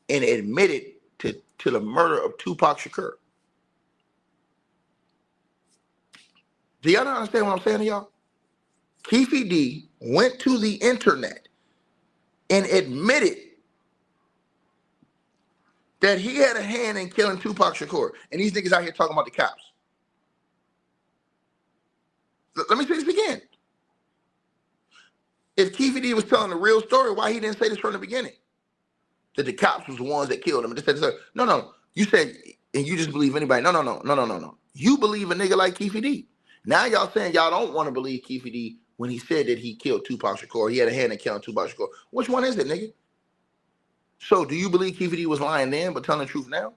and admitted to the murder of Tupac Shakur. Do y'all not understand what I'm saying to y'all? Keefe D went to the internet and admitted that he had a hand in killing Tupac Shakur. And these niggas out here talking about the cops. Let me say this again. If Keefe D was telling the real story, why he didn't say this from the beginning? That the cops was the ones that killed him. No. You said, and you just believe anybody. No. You believe a nigga like Keefe D. Now y'all saying y'all don't want to believe Keefe D when he said that he killed Tupac Shakur. He had a hand in killing Tupac Shakur. Which one is it, nigga? So do you believe Keefe D was lying then but telling the truth now?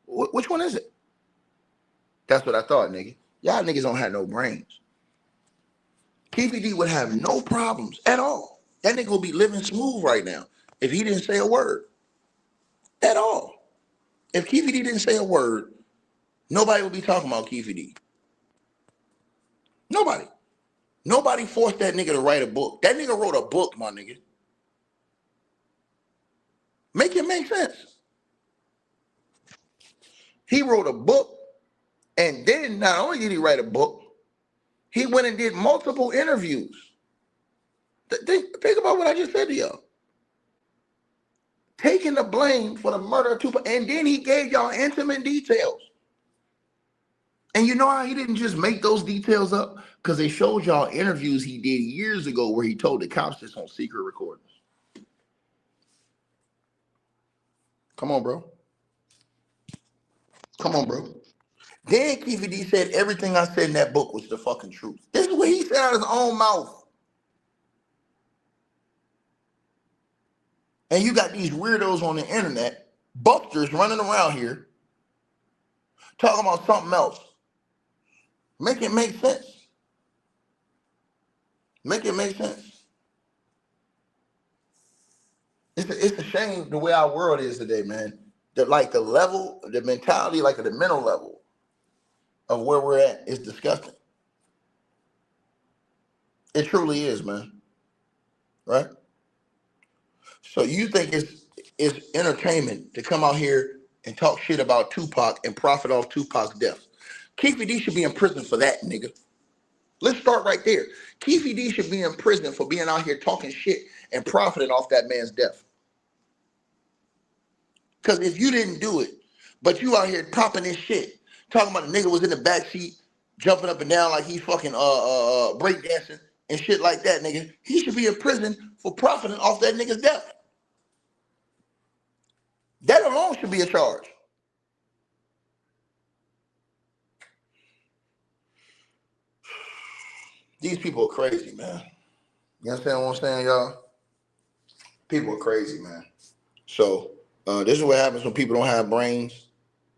Which one is it? That's what I thought, nigga. Y'all niggas don't have no brains. Keefe D would have no problems at all. That nigga would be living smooth right now if he didn't say a word at all. If Keefe D didn't say a word, nobody would be talking about Keefe D. Nobody. Nobody forced that nigga to write a book. That nigga wrote a book, my nigga. Make it make sense. He wrote a book, and then not only did he write a book, he went and did multiple interviews. Think about what I just said to y'all. Taking the blame for the murder of Tupac, and then he gave y'all intimate details. And you know how he didn't just make those details up? Because they showed y'all interviews he did years ago where he told the cops this on secret recordings. Come on, bro. Come on, bro. Then Keefe D said everything I said in that book was the fucking truth. This is what he said out of his own mouth. And you got these weirdos on the internet, busters running around here, talking about something else. Make it make sense. Make it make sense. It's a shame the way our world is today, man. That like the level, the mentality, like the mental level of where we're at is disgusting. It truly is, man. Right? So you think it's entertainment to come out here and talk shit about Tupac and profit off Tupac's death. Keefe D should be in prison for that, nigga. Let's start right there. Keefe D should be in prison for being out here talking shit and profiting off that man's death. Because if you didn't do it, but you out here popping this shit, talking about the nigga was in the backseat, jumping up and down like he fucking breakdancing and shit like that, nigga, he should be in prison for profiting off that nigga's death. That alone should be a charge. These people are crazy, man. You understand what I'm saying, y'all? People are crazy, man. So this is what happens when people don't have brains.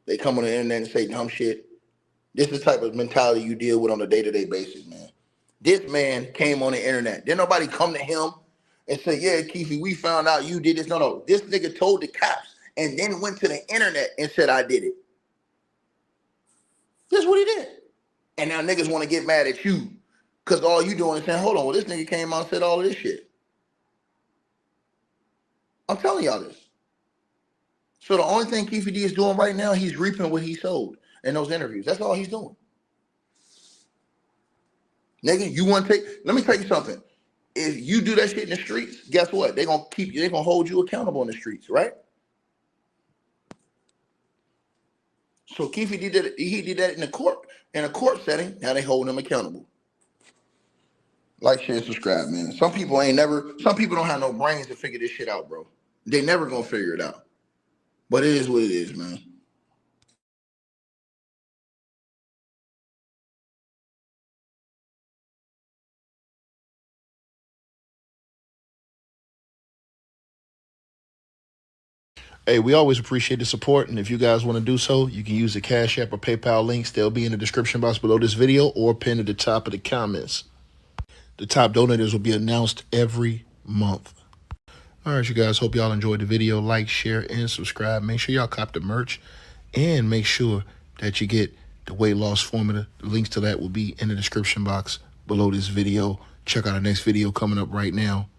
They come on the internet and say dumb shit. This is the type of mentality you deal with on a day-to-day basis, man. This man came on the internet. Didn't nobody come to him and say, yeah, Keefe, we found out you did this. No. This nigga told the cops and then went to the internet and said, I did it. That's what he did. And now niggas want to get mad at you because all you doing is saying, hold on, well, this nigga came out and said all of this shit. I'm telling y'all this. So the only thing Keefe D is doing right now, he's reaping what he sowed in those interviews. That's all he's doing. Nigga, you want to take, let me tell you something. If you do that shit in the streets, guess what? They're going to keep you, they're going to hold you accountable in the streets, right? So Keefe D did it, he did that in a court setting. Now they hold him accountable. Like, share, subscribe, man. Some people don't have no brains to figure this shit out, bro. They never going to figure it out. But it is what it is, man. Hey, we always appreciate the support, and if you guys want to do so, you can use the Cash App or PayPal links. They'll be in the description box below this video or pinned at the top of the comments. The top donators will be announced every month. All right, you guys, hope y'all enjoyed the video. Like, share, and subscribe. Make sure y'all cop the merch, and make sure that you get the weight loss formula. The links to that will be in the description box below this video. Check out our next video coming up right now.